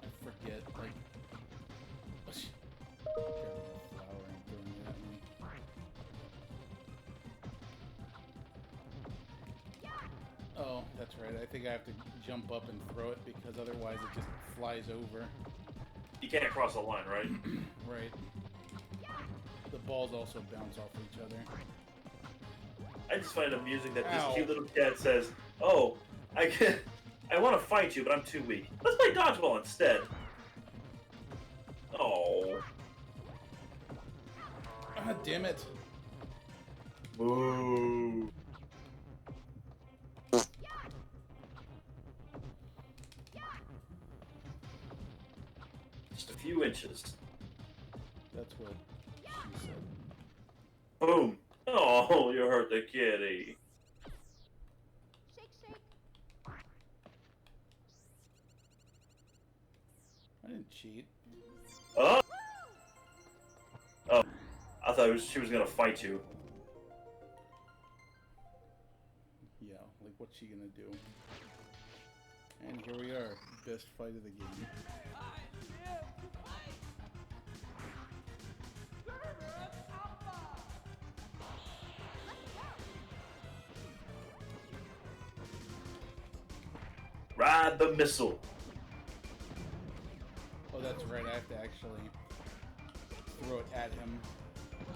I forget, like. Flower ain't throwing it at me. Oh, that's right. I think I have to jump up and throw it because otherwise it just flies over. You can't cross the line, right? Right. The balls also bounce off each other. I just find it amusing that Ow. this cute little cat says, "Oh, I can I want to fight you, but I'm too weak. Let's play dodgeball instead. Oh. Ah, damn it. Boo. Just a few inches. That's what she said. Boom. Oh, you hurt the kitty. Shake, shake. I didn't cheat. Oh. Oh. I thought she was gonna fight you. Yeah, like what's she gonna do? And here we are, best fight of the game. Ride the missile. Oh, that's right, I have to actually throw it at him.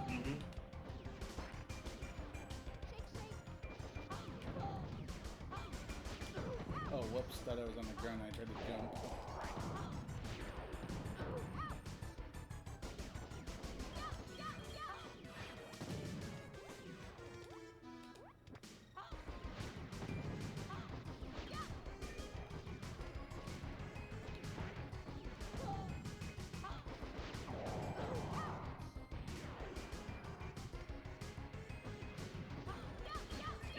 Mm-hmm. Oh, whoops, thought I was on the ground, I tried to jump.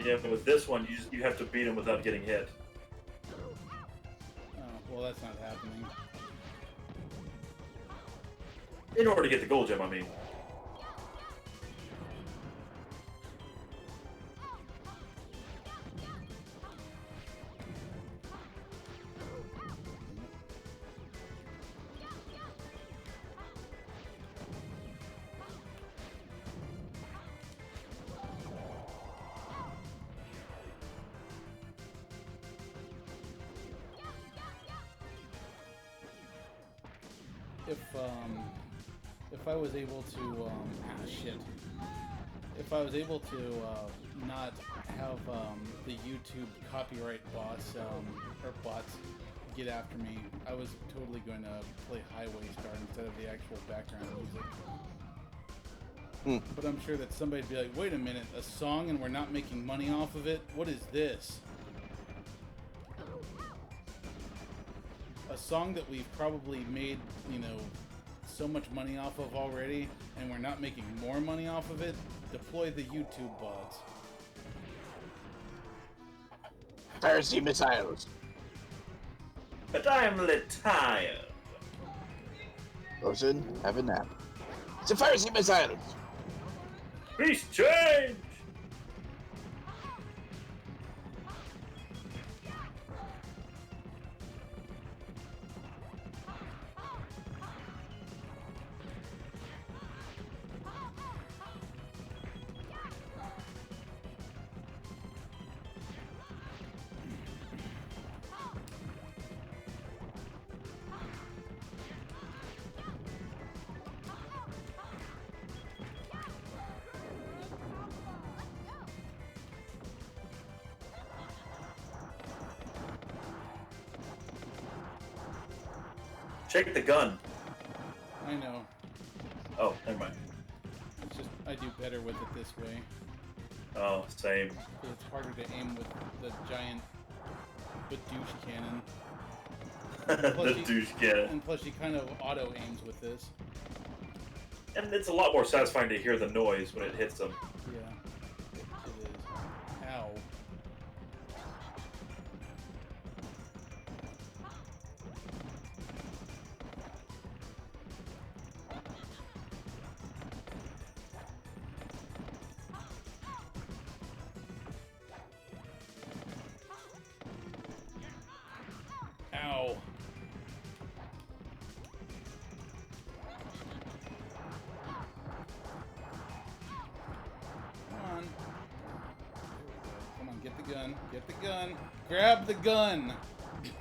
Yeah, but with this one, you have to beat him without getting hit. Oh, well, that's not happening. In order to get the gold gem, I mean. If I was able to, shit. If I was able to, not have, the YouTube copyright bots, or bots get after me, I was totally going to play Highway Star instead of the actual background music. But I'm sure that somebody'd be like, wait a minute, a song and we're not making money off of it? What is this? A song that we've probably made, you know, so much money off of already, and we're not making more money off of it? Deploy the YouTube bots. Piracy missiles. But I am a little tired. Listen, have a nap. It's a piracy missiles. Please change! Check the gun. I know. Oh, never mind. It's just, I do better with it this way. Oh, same. Because it's harder to aim with the giant douche cannon. The douche cannon. And plus, she kind of auto aims with this. And it's a lot more satisfying to hear the noise when it hits them. Yeah, it is. Ow. Ow. Come on. Come on, get the gun. Get the gun. Grab the gun. Shake, shake.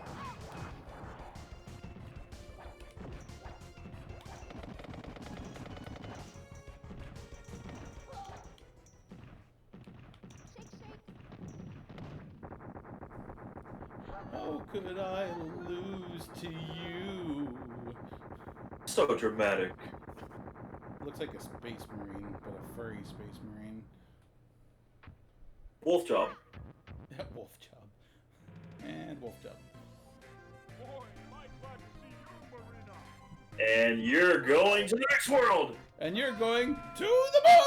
How could I lose to you? So dramatic. Looks like a space marine, but a furry space marine. Wolf job. Wolf job. And wolf job. Boy, am I glad to see you, Marina. And you're going to the next world. And you're going to the moon!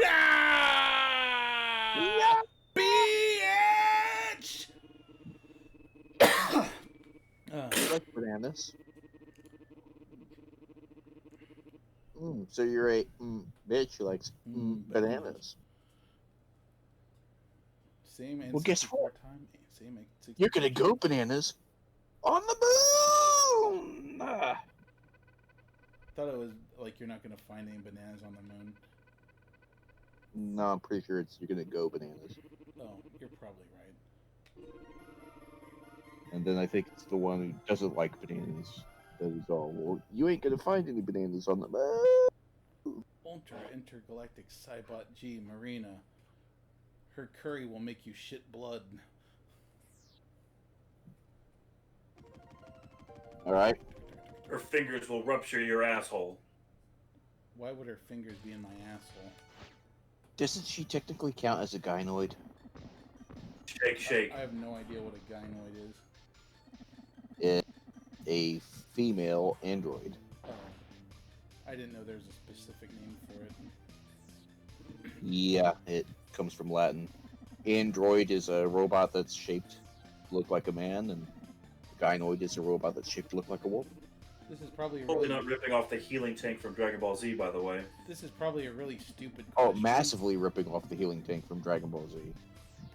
Ah! Bitch! You like bananas? So you're a bitch who likes bananas. Same and Well, guess what? time. Same and You're gonna go bananas on the moon. Thought it was like you're not gonna find any bananas on the moon. No, I'm pretty sure you're gonna go bananas. Oh, you're probably right. And then I think it's the one who doesn't like bananas that is all. Well, you ain't gonna find any bananas on the moon. Ultra Intergalactic Cybot G Marina. Her curry will make you shit blood. All right. Her fingers will rupture your asshole. Why would her fingers be in my asshole? Doesn't she technically count as a gynoid? Shake, shake. I have no idea what a gynoid is. It's a female android. Oh. I didn't know there was a specific name for it. Yeah, it comes from Latin. Android is a robot that's shaped to look like a man, and gynoid is a robot that's shaped to look like a woman. This is probably a Totally really, not ripping off the healing tank from Dragon Ball Z, by the way. this is probably a really stupid Oh, question. massively ripping off the healing tank from Dragon Ball Z.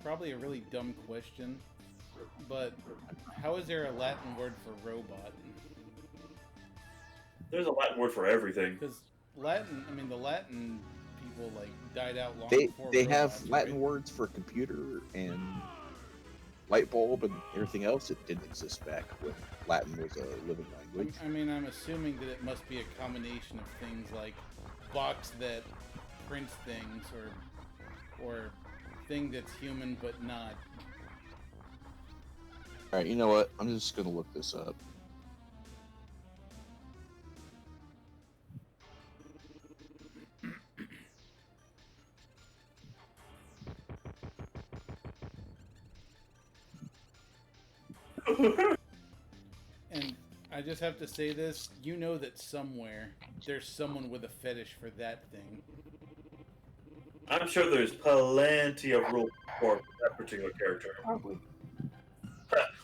Probably a really dumb question. But how is there a Latin word for robot? There's a Latin word for everything. Because Latin, I mean, the Latin people like died out long They before they robots, have Latin right? words for computer and light bulb and everything else that didn't exist back when Latin was a living language. I mean, I'm assuming that it must be a combination of things like box that prints things, or thing that's human but not. All right, you know what? I'm just gonna look this up. And I just have to say this: you know that somewhere there's someone with a fetish for that thing. I'm sure there's plenty of rules for that particular character. Probably.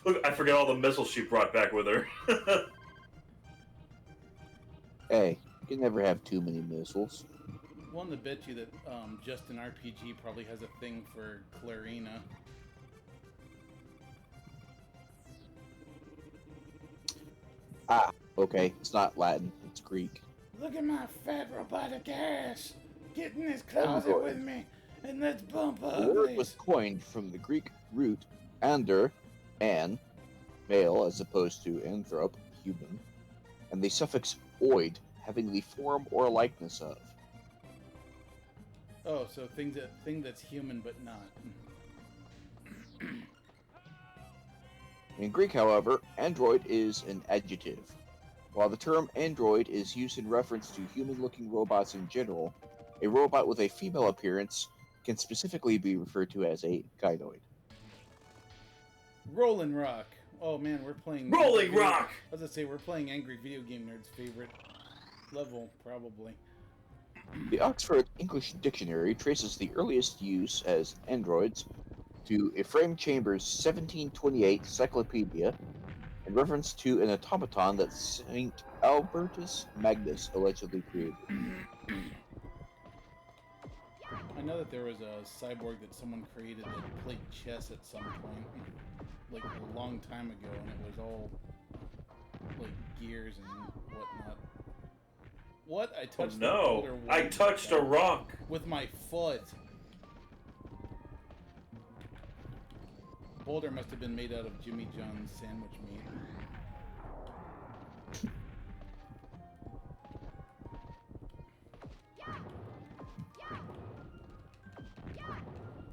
Look, I forget all the missiles she brought back with her. Hey, you can never have too many missiles. One to bet you that Justin RPG probably has a thing for Clarina. Ah, okay. It's not Latin. It's Greek. Look at my fat robotic ass! Get in this closet Android. with me, and let's bump The word uglies. was coined from the Greek root ander, an, male as opposed to anthrop, human, and the suffix oid, having the form or likeness of. Oh, so thing that's human but not. In Greek, however, android is an adjective. While the term android is used in reference to human-looking robots in general, a robot with a female appearance can specifically be referred to as a gynoid. Rollin' Rock. Oh man, we're playing. Rolling Rock! I was gonna say we're playing Angry Video Game Nerd's favorite level, probably. The Oxford English Dictionary traces the earliest use as androids to Ephraim Chambers' 1728 Cyclopedia in reference to an automaton that Saint Albertus Magnus allegedly created. I know that there was a cyborg that someone created that played chess at some point, like a long time ago, and it was all like gears and whatnot. What? I Oh touched the no! boulder I once touched a rock! with my foot. Boulder must have been made out of Jimmy John's sandwich meat.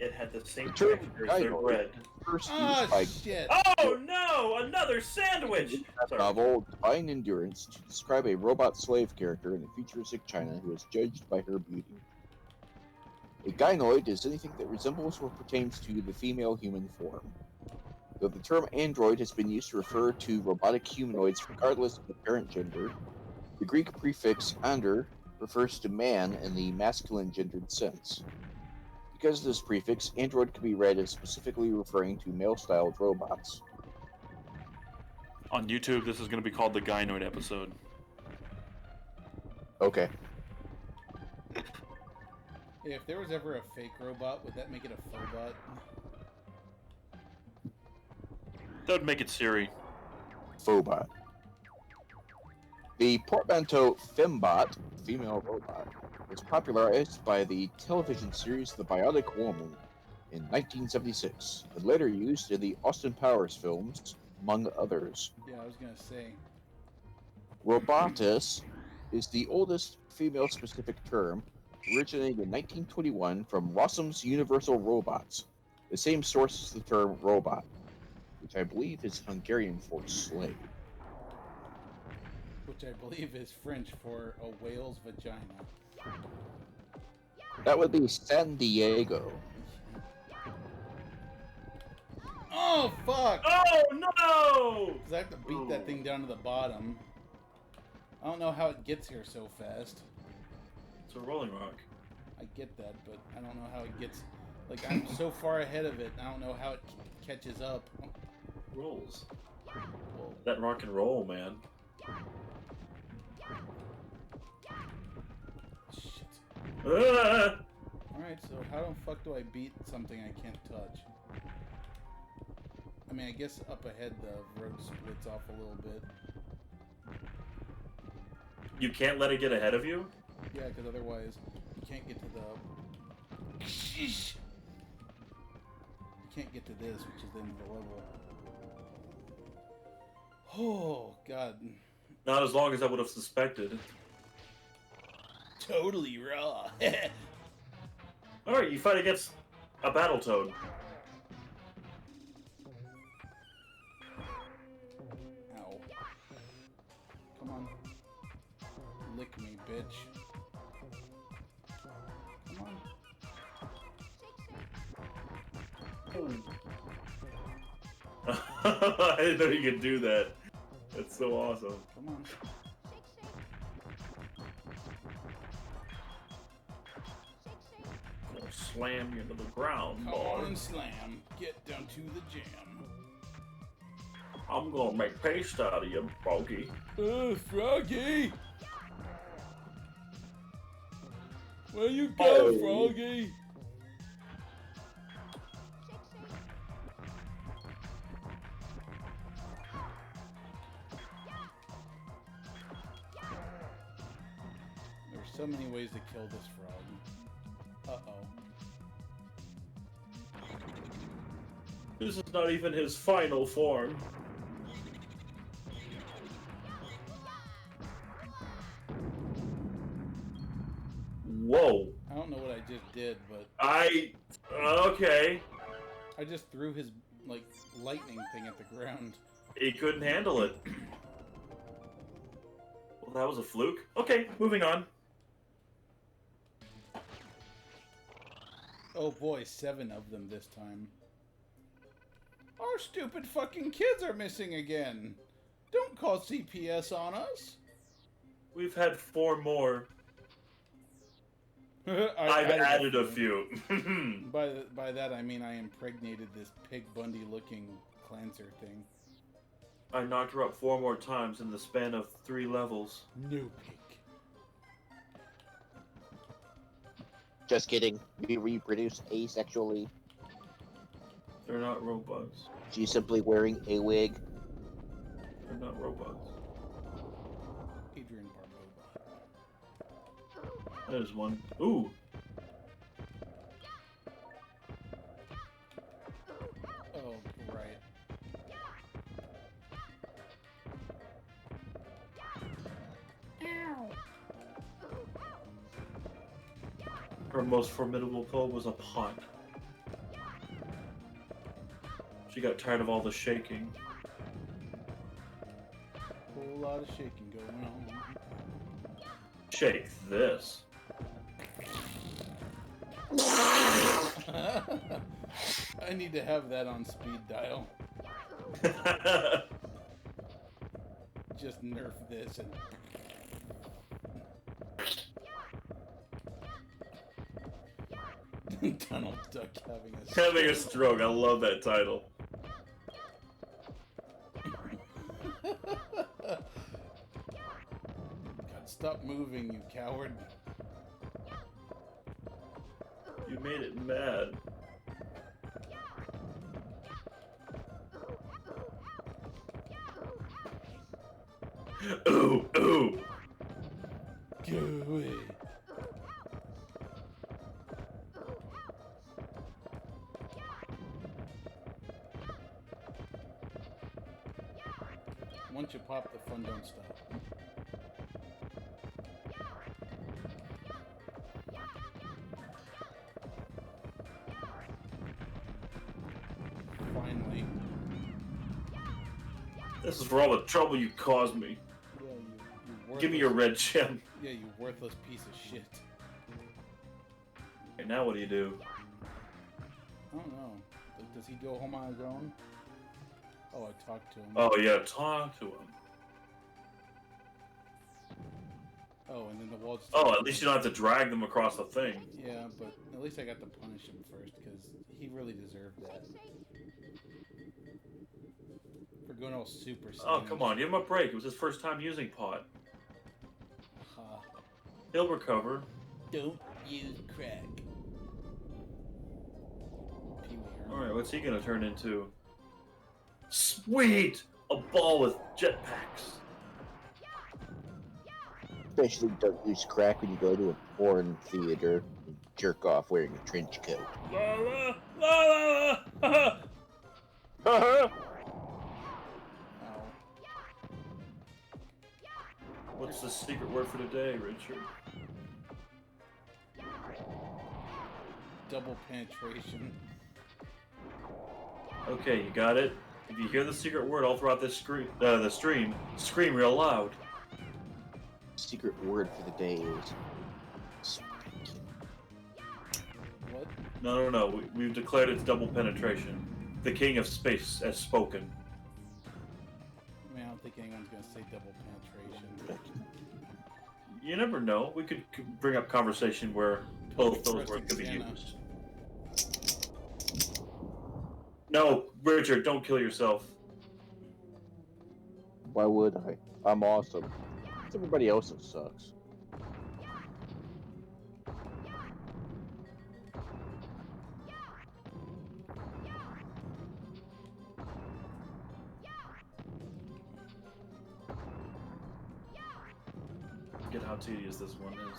it had the same The term texture as their gynoid bread. first Oh used by shit! Oh no! Another sandwich! Sorry. novel Divine Endurance to describe a robot slave character in a futuristic China who is judged by her beauty. A gynoid is anything that resembles or pertains to the female human form. Though the term android has been used to refer to robotic humanoids regardless of apparent gender, the Greek prefix ander refers to man in the masculine gendered sense. Because of this prefix, android can be read as specifically referring to male-styled robots. On YouTube, this is going to be called the Gynoid episode. Okay. Hey, if there was ever a fake robot, would that make it a phobot? That would make it Siri. Phobot. The portmanteau fembot, female robot, was popularized by the television series The Bionic Woman in 1976 and later used in the Austin Powers films, among others. Yeah, I was gonna say. Robotus is the oldest female-specific term, originating in 1921 from Rossum's Universal Robots, the same source as the term robot, which I believe is Hungarian for slave. Which I believe is French for a whale's vagina. That would be San Diego. Oh, fuck! Oh no! Because I have to beat that thing down to the bottom. I don't know how it gets here so fast. It's a rolling rock. I get that, but I don't know how it gets... Like, I'm so far ahead of it, I don't know how it catches up. Rolls. Whoa. That rock and roll, man. Shit. Ah! Alright, so how the fuck do I beat something I can't touch? I mean, I guess up ahead the road splits off a little bit. You can't let it get ahead of you? Yeah, because otherwise you can't get to the... Sheesh! You can't get to this, which is the end of the level. Oh, God. Not as long as I would have suspected. Totally raw. Alright, you fight against a Battletoad. Ow. Come on. Lick me, bitch. Come on. I didn't know you could do that. That's so awesome. Come on. Gonna slam you into the ground, Come boy. on and slam. Get down to the jam. I'm gonna make paste out of you, Froggy. Froggy! Where you go, Oh. Froggy? There's so many ways to kill this frog. Uh-oh. This is not even his final form. Whoa. I don't know what I just did, but Okay. I just threw his, like, lightning thing at the ground. He couldn't handle it. Well, that was a fluke. Okay, moving on. Oh boy, 7 of them this time. Our stupid fucking kids are missing again. Don't call CPS on us. We've had 4 more. I've I've added a few. By that I mean I impregnated this Pig Bundy looking cleanser thing. I knocked her up 4 more times in the span of 3 levels. No pig. Just kidding. We reproduce asexually. They're not robots. She's simply wearing a wig. They're not robots. Adrian Barboba. There's one. Ooh. Oh, right. Ow. Her most formidable foe was a pot. She got tired of all the shaking. Whole lot of shaking going on. Shake this. I need to have that on speed dial. Just nerf this and. Donald Duck having a stroke. Having a stroke. I love that title. God, stop moving, you coward. You made it mad. Ooh, ooh. Go away. Once you pop, the fun don't stop. Finally. This is for all the trouble you caused me. Yeah, you Give me your red gem. Yeah, you worthless piece of shit. And now what do you do? I don't know. Does he go home on his own? Oh, I talked to him. Oh yeah, talk to him. Oh, and then the wall just... Oh, at least you don't have to drag them across the thing. Yeah, but at least I got to punish him first, because he really deserved that. For going all super Oh, Saiyan. come on, give him a break. It was his first time using pot. Ha. He'll recover. Don't use crack. Pee-wee Herman. Alright, what's he gonna turn into? Sweet! A ball with jetpacks. Especially don't use crack when you go to a porn theater and jerk off wearing a trench coat. La la la la! Ow. What's the secret word for today, Richard? Double penetration. Okay, you got it. If you hear the secret word all throughout this the stream, scream real loud. Secret word for the day is spanking. What? No. We've declared it's double penetration. The king of space has spoken. I mean, I don't think anyone's gonna say double penetration. You never know. We could bring up conversation where both those words could be Santa. used. No, Richard, don't kill yourself. Why would I? I'm awesome. It's everybody else that sucks. Get how tedious this one is.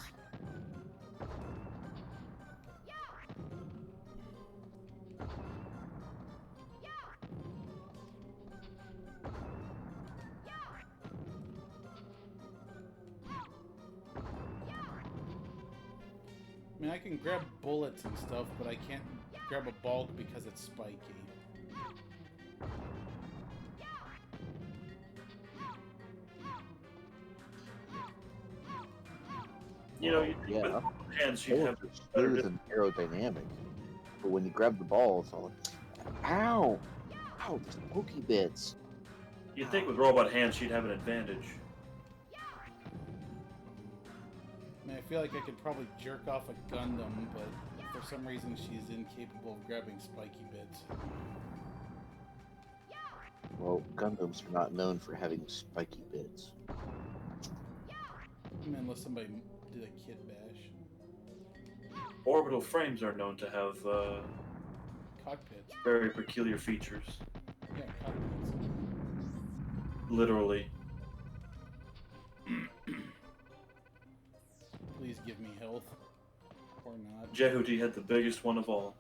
I mean, I can grab bullets and stuff, but I can't grab a ball because it's spiky. You know, Yeah. with hands you have Bullets are better. smooth and aerodynamic. But when you grab the ball, it's all like, ow! Ow, there's pokey bits. You'd think with robot hands she'd have an advantage. I mean, I feel like I could probably jerk off a Gundam, but for some reason she's incapable of grabbing spiky bits. Well, Gundams are not known for having spiky bits. I mean, unless somebody did a kid bash. Orbital frames are known to have Cockpits. very peculiar features. Yeah, cockpits. Literally. Please give me health. Or not. Jehuti had the biggest one of all.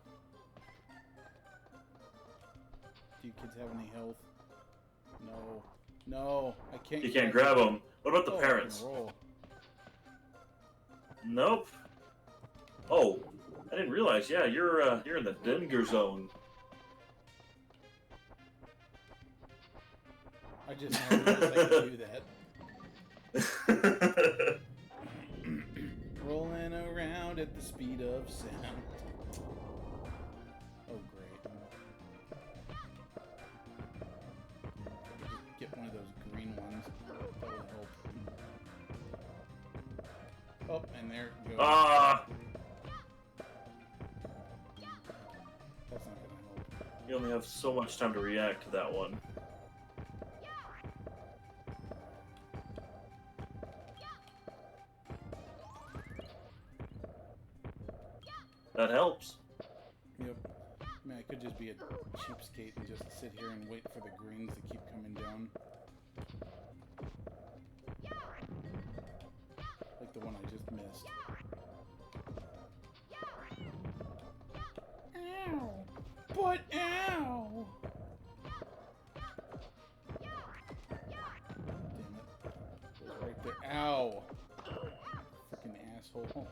Do you kids have any health? No. No, I can't. You can't grab them. What about the Oh, I can parents? roll. Nope. Oh, I didn't realize. Yeah, you're in the danger zone. I just now realized I can do that. Rolling around at the speed of sound. Oh, great. Just get one of those green ones. That would help. Oh, and there it goes. Ah! That's not gonna help. You only have so much time to react to that one. That helps. Yep. I mean, I could just be a cheapskate and just sit here and wait for the greens to keep coming down. Like the one I just missed. Ow! But ow! Damn it. It was right there. Ow! Freaking asshole.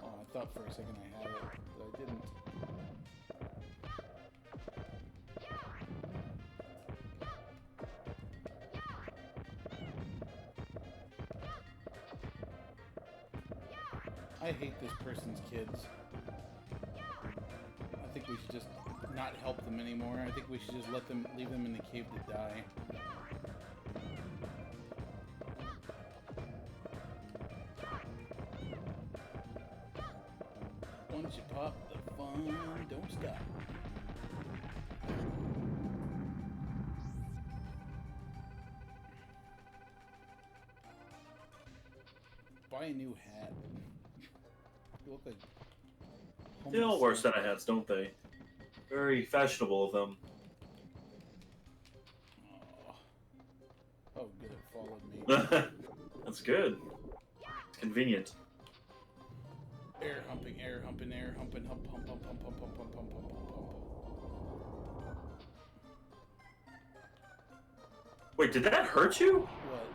Oh, I thought for a second I had it, but I didn't. I hate this person's kids. I think we should just not help them anymore. I think we should just leave them in the cave to die. Once you pop, the fun don't stop. Buy a new hat. You look like They all wear Santa hats, don't they? Very fashionable of them. Oh, good, it followed me. That's good. It's convenient. Air humping, air humping, air humping, hump, hump, hump, hump, hump, hump, hump, hump, hump, hump, hump. Wait, did that hurt you? What?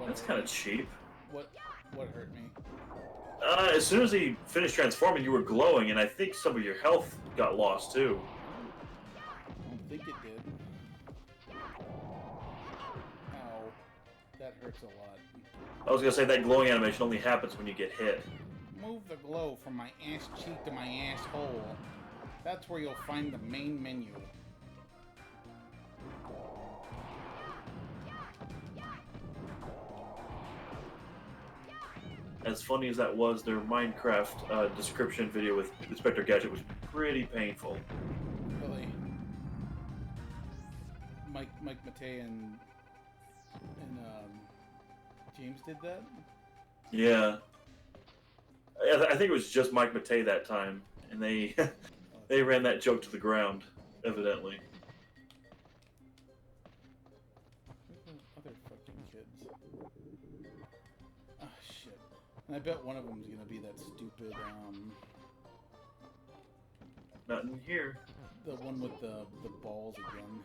That's kind of cheap. What hurt me? As soon as he finished transforming, you were glowing, and I think some of your health got lost too. I don't think it did. Ow. That hurts a lot. I was gonna say that glowing animation only happens when you get hit. Move the glow from my ass cheek to my asshole. That's where you'll find the main menu. As funny as that was, their Minecraft description video with Inspector Gadget was pretty painful. Really. Mike Matei and James did that? Yeah. I think it was just Mike Matei that time, and they they ran that joke to the ground, evidently. Other fucking kids. Ah, shit. And I bet one of them's gonna be that stupid, Not in here. the one with the balls again.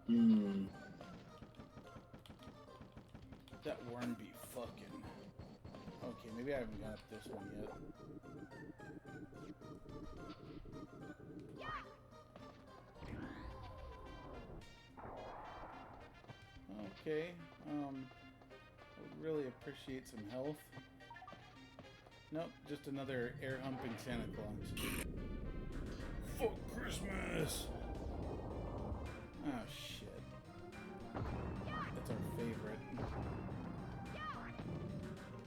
Hmm. That worm be fucking. Okay, maybe I haven't got up this one yet. Okay, I would really appreciate some health. Nope, just another air humping Santa Claus. Fuck Christmas! Oh shit. That's our favorite.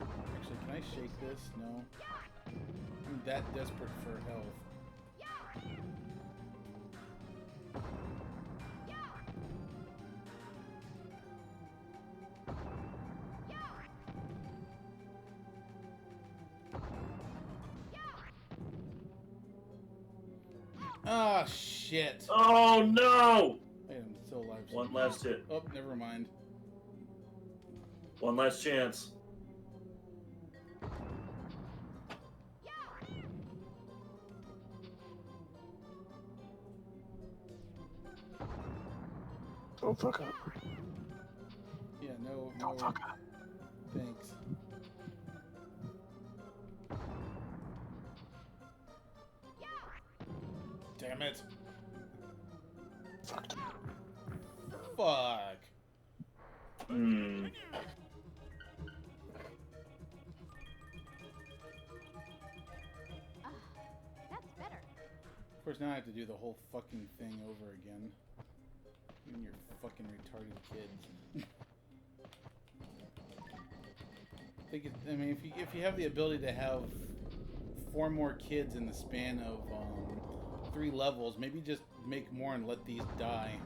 Actually, can I shake this? No. I'm that desperate for health. Ah, shit. Oh no! Wait, I'm still alive. One last hit. Oh, never mind. One last chance. Don't fuck up. Yeah, No. Thanks. Damn it. Fuck. Hmm. That's better. Of course, now I have to do the whole fucking thing over again. You and your fucking retarded kids. I mean, if you have the ability to have 4 more kids in the span of 3 levels, maybe just make more and let these die.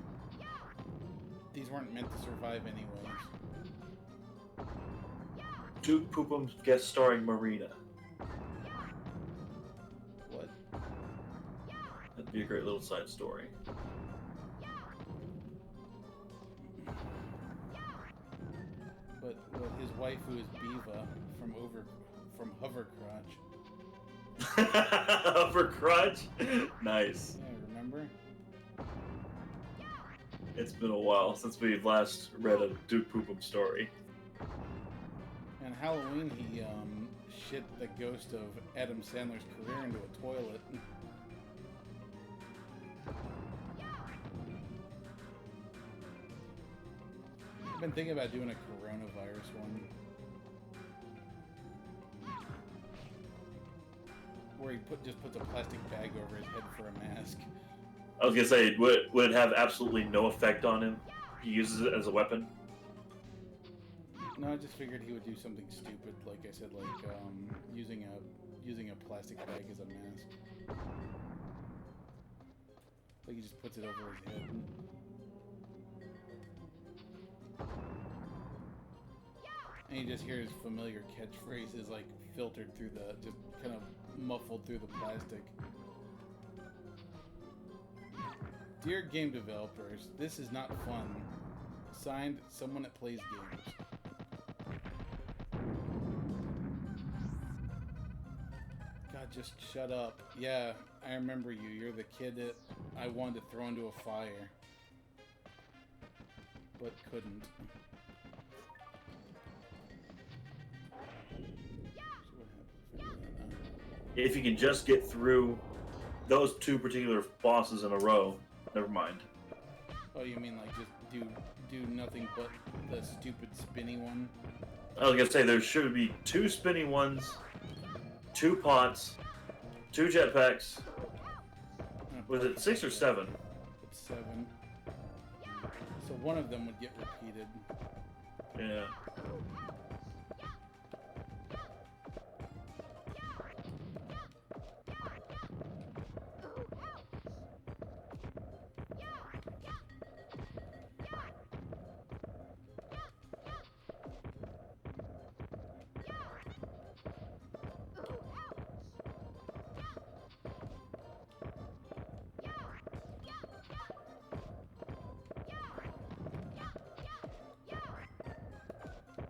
These weren't meant to survive anyways. Duke Poopum guest starring Marina. What? That'd be a great little side story. But his waifu is Biva from Hovercrotch. Hovercrotch? Nice. Yeah, remember? It's been a while since we last read a Duke Poopum story. And Halloween, he shit the ghost of Adam Sandler's career into a toilet. I've been thinking about doing a coronavirus one. Where he just puts a plastic bag over his head for a mask. I was gonna say, would it have absolutely no effect on him? He uses it as a weapon. No, I just figured he would do something stupid, like I said, like using a plastic bag as a mask. Like he just puts it over his head. And you just hear his familiar catchphrases like filtered through just kind of muffled through the plastic. Dear game developers, this is not fun. Signed, someone that plays games. God, just shut up. Yeah, I remember you. You're the kid that I wanted to throw into a fire. But couldn't. If you can just get through those 2 particular bosses in a row, never mind. Oh, you mean like just do nothing but the stupid spinny one? I was gonna say there should be 2 spinning ones, 2 pots, 2 jetpacks. Was it 6 or 7? It's 7. So one of them would get repeated. Yeah.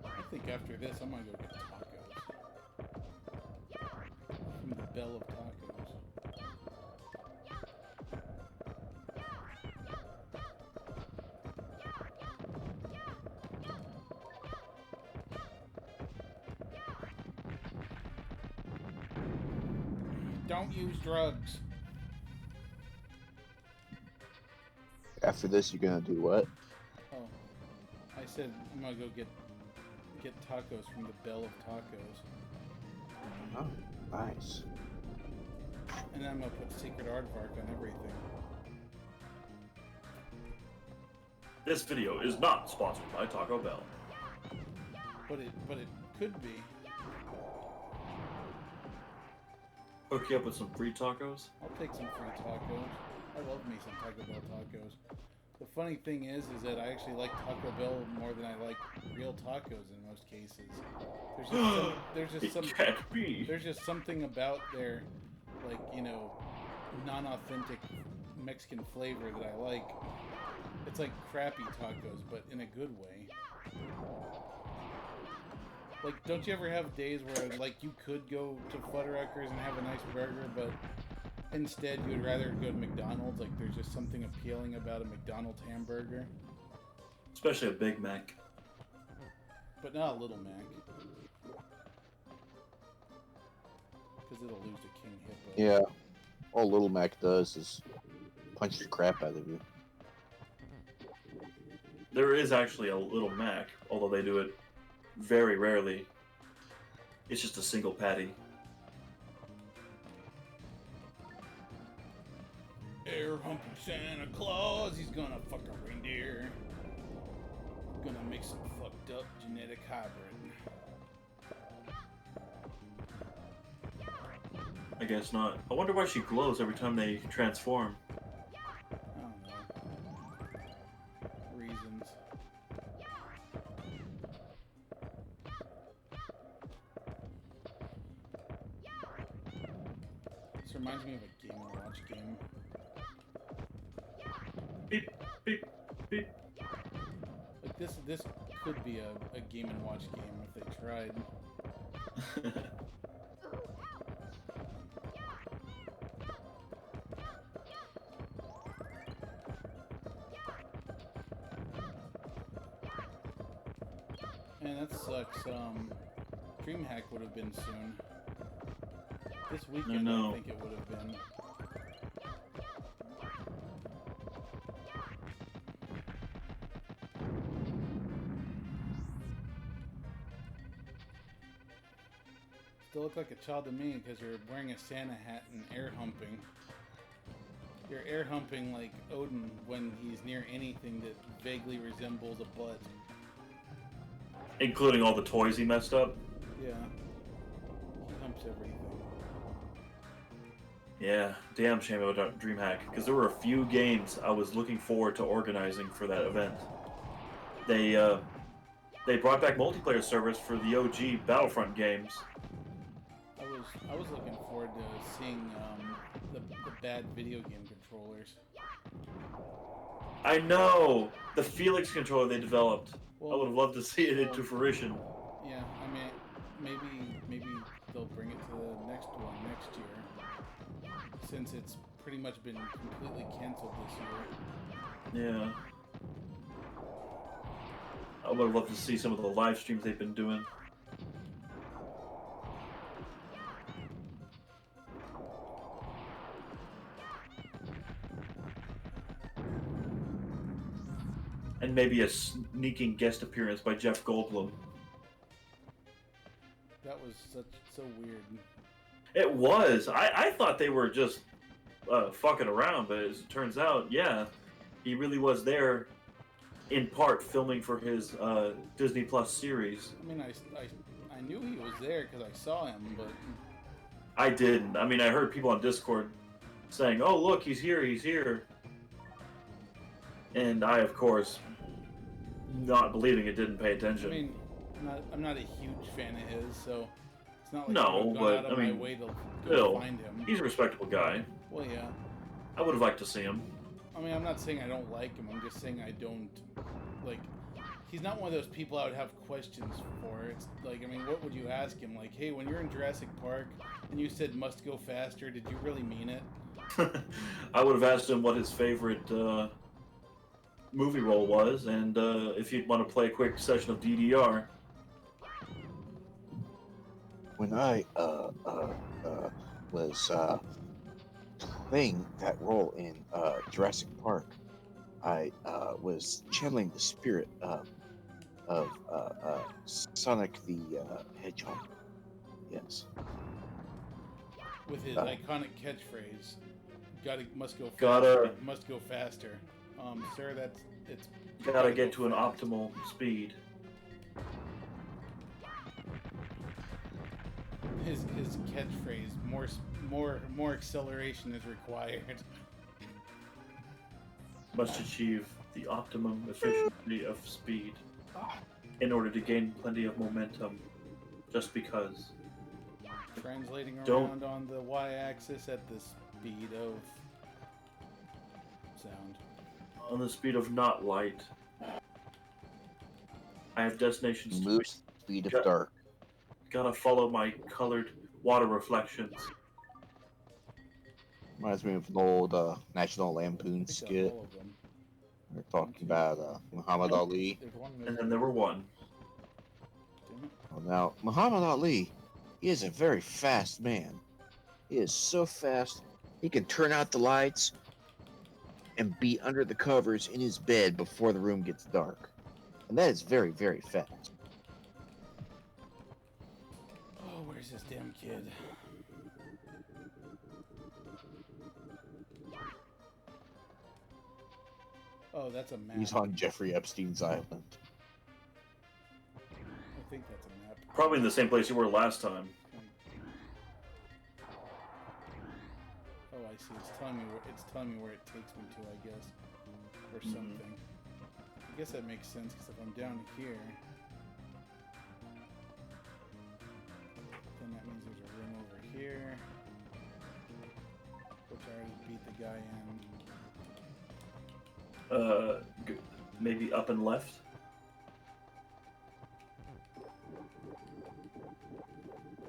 I think after this, I'm gonna go get tacos. From the Bell of Tacos. Don't use drugs. After this, you're gonna do what? Oh, I said I'm gonna go get tacos from the Bell of Tacos. Oh, nice. And then I'm gonna put Secret Aardvark on everything. This video is not sponsored by Taco Bell. But it could be. Hook you up with some free tacos? I'll take some free tacos. I love me some Taco Bell tacos. The funny thing is that I actually like Taco Bell more than I like real tacos in most cases. There's just something about their, like, you know, non-authentic Mexican flavor that I like. It's like crappy tacos, but in a good way. Like, don't you ever have days where, like, you could go to Fuddruckers and have a nice burger, but instead you would rather go to McDonald's? Like, there's just something appealing about a McDonald's hamburger. Especially a Big Mac. but not a Little Mac. Because it'll lose to King Hippo. Yeah. All Little Mac does is punch the crap out of you. There is actually a Little Mac, although they do it very rarely. It's just a single patty. Air humping Santa Claus, he's gonna fuck a reindeer. Gonna make some fucked up genetic hybrid. I guess not. I wonder why she glows every time they transform. I don't know. Reasons. This reminds me of a Game & Watch game. Beep, beep, beep. Like this could be a Game & Watch game if they tried. Man, that sucks. DreamHack would have been soon. This weekend, I think it would have been. Still look like a child to me because you're wearing a Santa hat and air humping. You're air humping like Odin when he's near anything that vaguely resembles a butt. Including all the toys he messed up. Yeah. He humps everything. Yeah, damn shame about DreamHack, because there were a few games I was looking forward to organizing for that event. They brought back multiplayer servers for the OG Battlefront games. I was looking forward to seeing the bad video game controllers. I know! The Felix controller they developed. Well, I would have loved to see it into fruition. Yeah, I mean, maybe they'll bring it to the next one next year, since it's pretty much been completely canceled this year. Yeah. I would have loved to see some of the live streams they've been doing. And maybe a sneaking guest appearance by Jeff Goldblum. That was so weird. It was. I thought they were just fucking around, but as it turns out, yeah, he really was there, in part filming for his Disney Plus series. I mean, I knew he was there because I saw him, but I didn't. I mean, I heard people on Discord saying, "Oh, look, he's here, he's here," and I, of course, not believing it, didn't pay attention. I mean, I'm not a huge fan of his, so it's not like No, I've gone but, out of I mean, my way to still, find him. he's a respectable guy. Well, yeah. I would have liked to see him. I mean, I'm not saying I don't like him. I'm just saying I don't like. He's not one of those people I would have questions for. It's like, I mean, what would you ask him? Like, hey, when you're in Jurassic Park and you said must go faster, did you really mean it? I would have asked him what his favorite movie role was, and if he'd want to play a quick session of DDR. When I was playing that role in Jurassic Park, I was channeling the spirit of Sonic the Hedgehog. Yes. With his iconic catchphrase, must go faster. Must go faster. Sir, it's Gotta get to an optimal speed. His catchphrase, more acceleration is required. Must achieve the optimum efficiency of speed in order to gain plenty of momentum. Just because. Translating Don't- around on the y-axis at the speed of sound. On the speed of not light. I have destinations to Moves the speed of Got- dark. Gotta follow my colored water reflections. Reminds me of an old National Lampoon I think skit. all of them. They're talking about Muhammad Ali. There's one And then there were one. Well, now, Muhammad Ali, he is a very fast man. He is so fast, he can turn out the lights and be under the covers in his bed before the room gets dark. And that is very, very fast. Oh, where's this damn kid? Oh, that's a map. He's on Jeffrey Epstein's island. I think that's a map. Probably in the same place you were last time. Oh, I see. It's telling me where it takes me to, I guess, or something. I guess that makes sense because if I'm down here, then that means there's a room over here, which I already beat the guy in. Maybe up and left.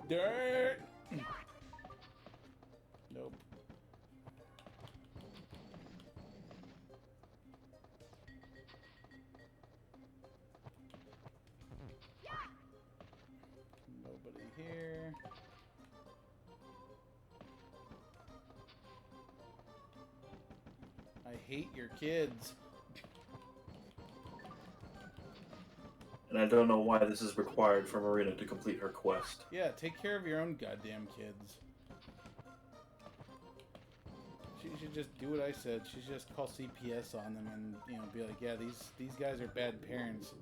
Dirt. Nope. Nobody here. I hate your kids. And I don't know why this is required for Marina to complete her quest. Yeah, take care of your own goddamn kids. She should just do what I said. She should just call CPS on them and, you know, be like, yeah, these guys are bad parents.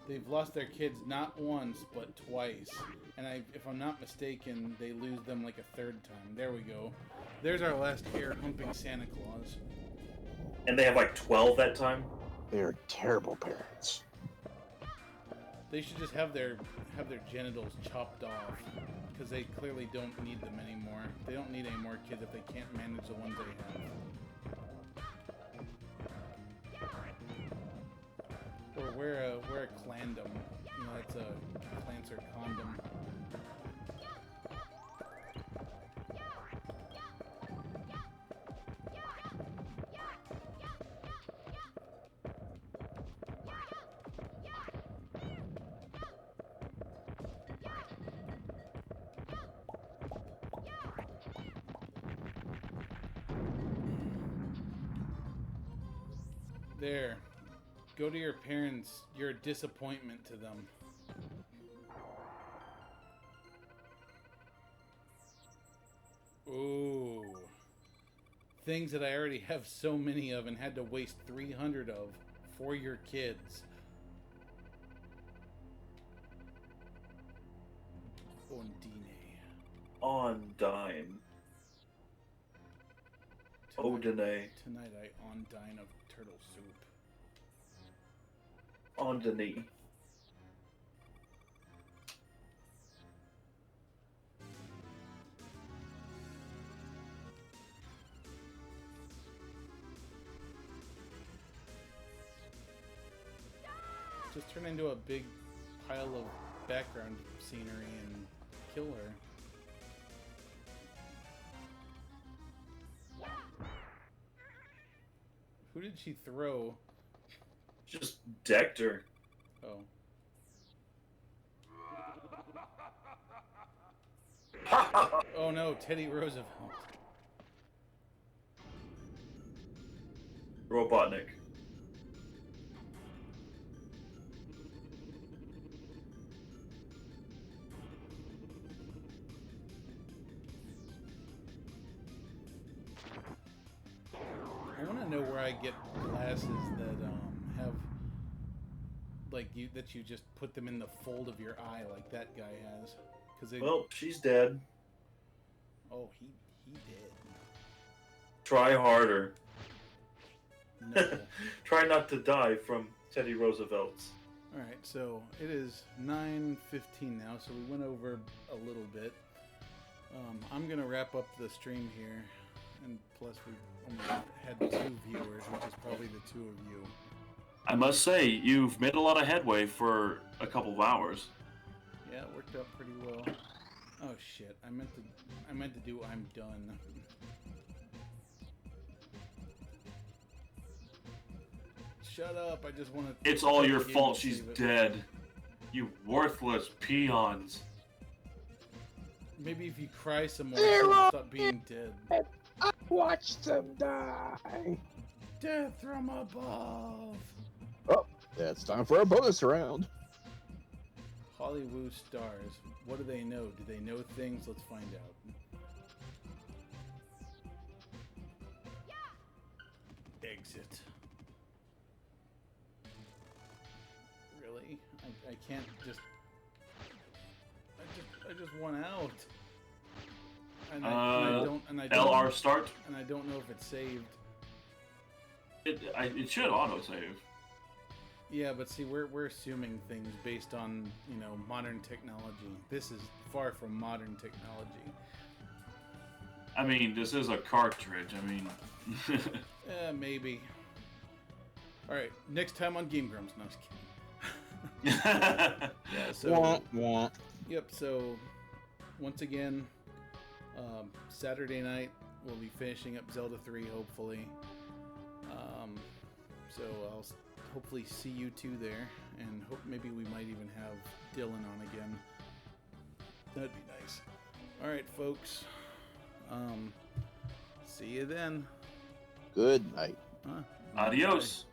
They've lost their kids not once, but twice. And if I'm not mistaken, they lose them like a third time. There we go. There's our last air-humping Santa Claus. And they have like 12 that time? They are terrible parents. They should just have their genitals chopped off, because they clearly don't need them anymore. They don't need any more kids if they can't manage the ones they have. Or wear a clandom. You know, that's a Clancer condom. There. Go to your parents. You're a disappointment to them. Ooh. Things that I already have so many of and had to waste 300 of for your kids. Ondine. On dime. Odine. Tonight I ondine of turtle soup. On the knee. Just turn into a big pile of background scenery and kill her. Who did she throw? Just decked her. Oh. Oh no, Teddy Roosevelt. Robotnik. I want to know where I get glasses that have like you just put them in the fold of your eye like that guy has. Well, she's dead. Oh, he did. Try harder. No. Try not to die from Teddy Roosevelt's. All right, so it is 9:15 now, so we went over a little bit. I'm gonna wrap up the stream here, and plus we only had 2 viewers, which is probably the 2 of you. I must say, you've made a lot of headway for a couple of hours. Yeah, it worked out pretty well. Oh shit! I meant to do I'm done. Shut up! I just want to. It's all your fault she's dead. You worthless peons. Maybe if you cry some more, They're she'll all stop being dead. I watched them die. Death from above. Oh, it's time for a bonus round. Hollywood stars. What do they know? Do they know things? Let's find out. Exit. Really? I can't just... I just want out. And I don't... LR start. And I don't know if it's saved. It should autosave. Yeah, but see, we're assuming things based on, you know, modern technology. This is far from modern technology. I mean, this is a cartridge. I mean... Maybe. Alright, next time on Game Grumps. No, I was kidding. Yeah, so... Wah, wah. Yep, so once again, Saturday night we'll be finishing up Zelda 3, hopefully. So I'll hopefully see you two there, and hope maybe we might even have Dylan on again. That'd be nice. Alright, folks. See you then. Good night. Huh? Adios.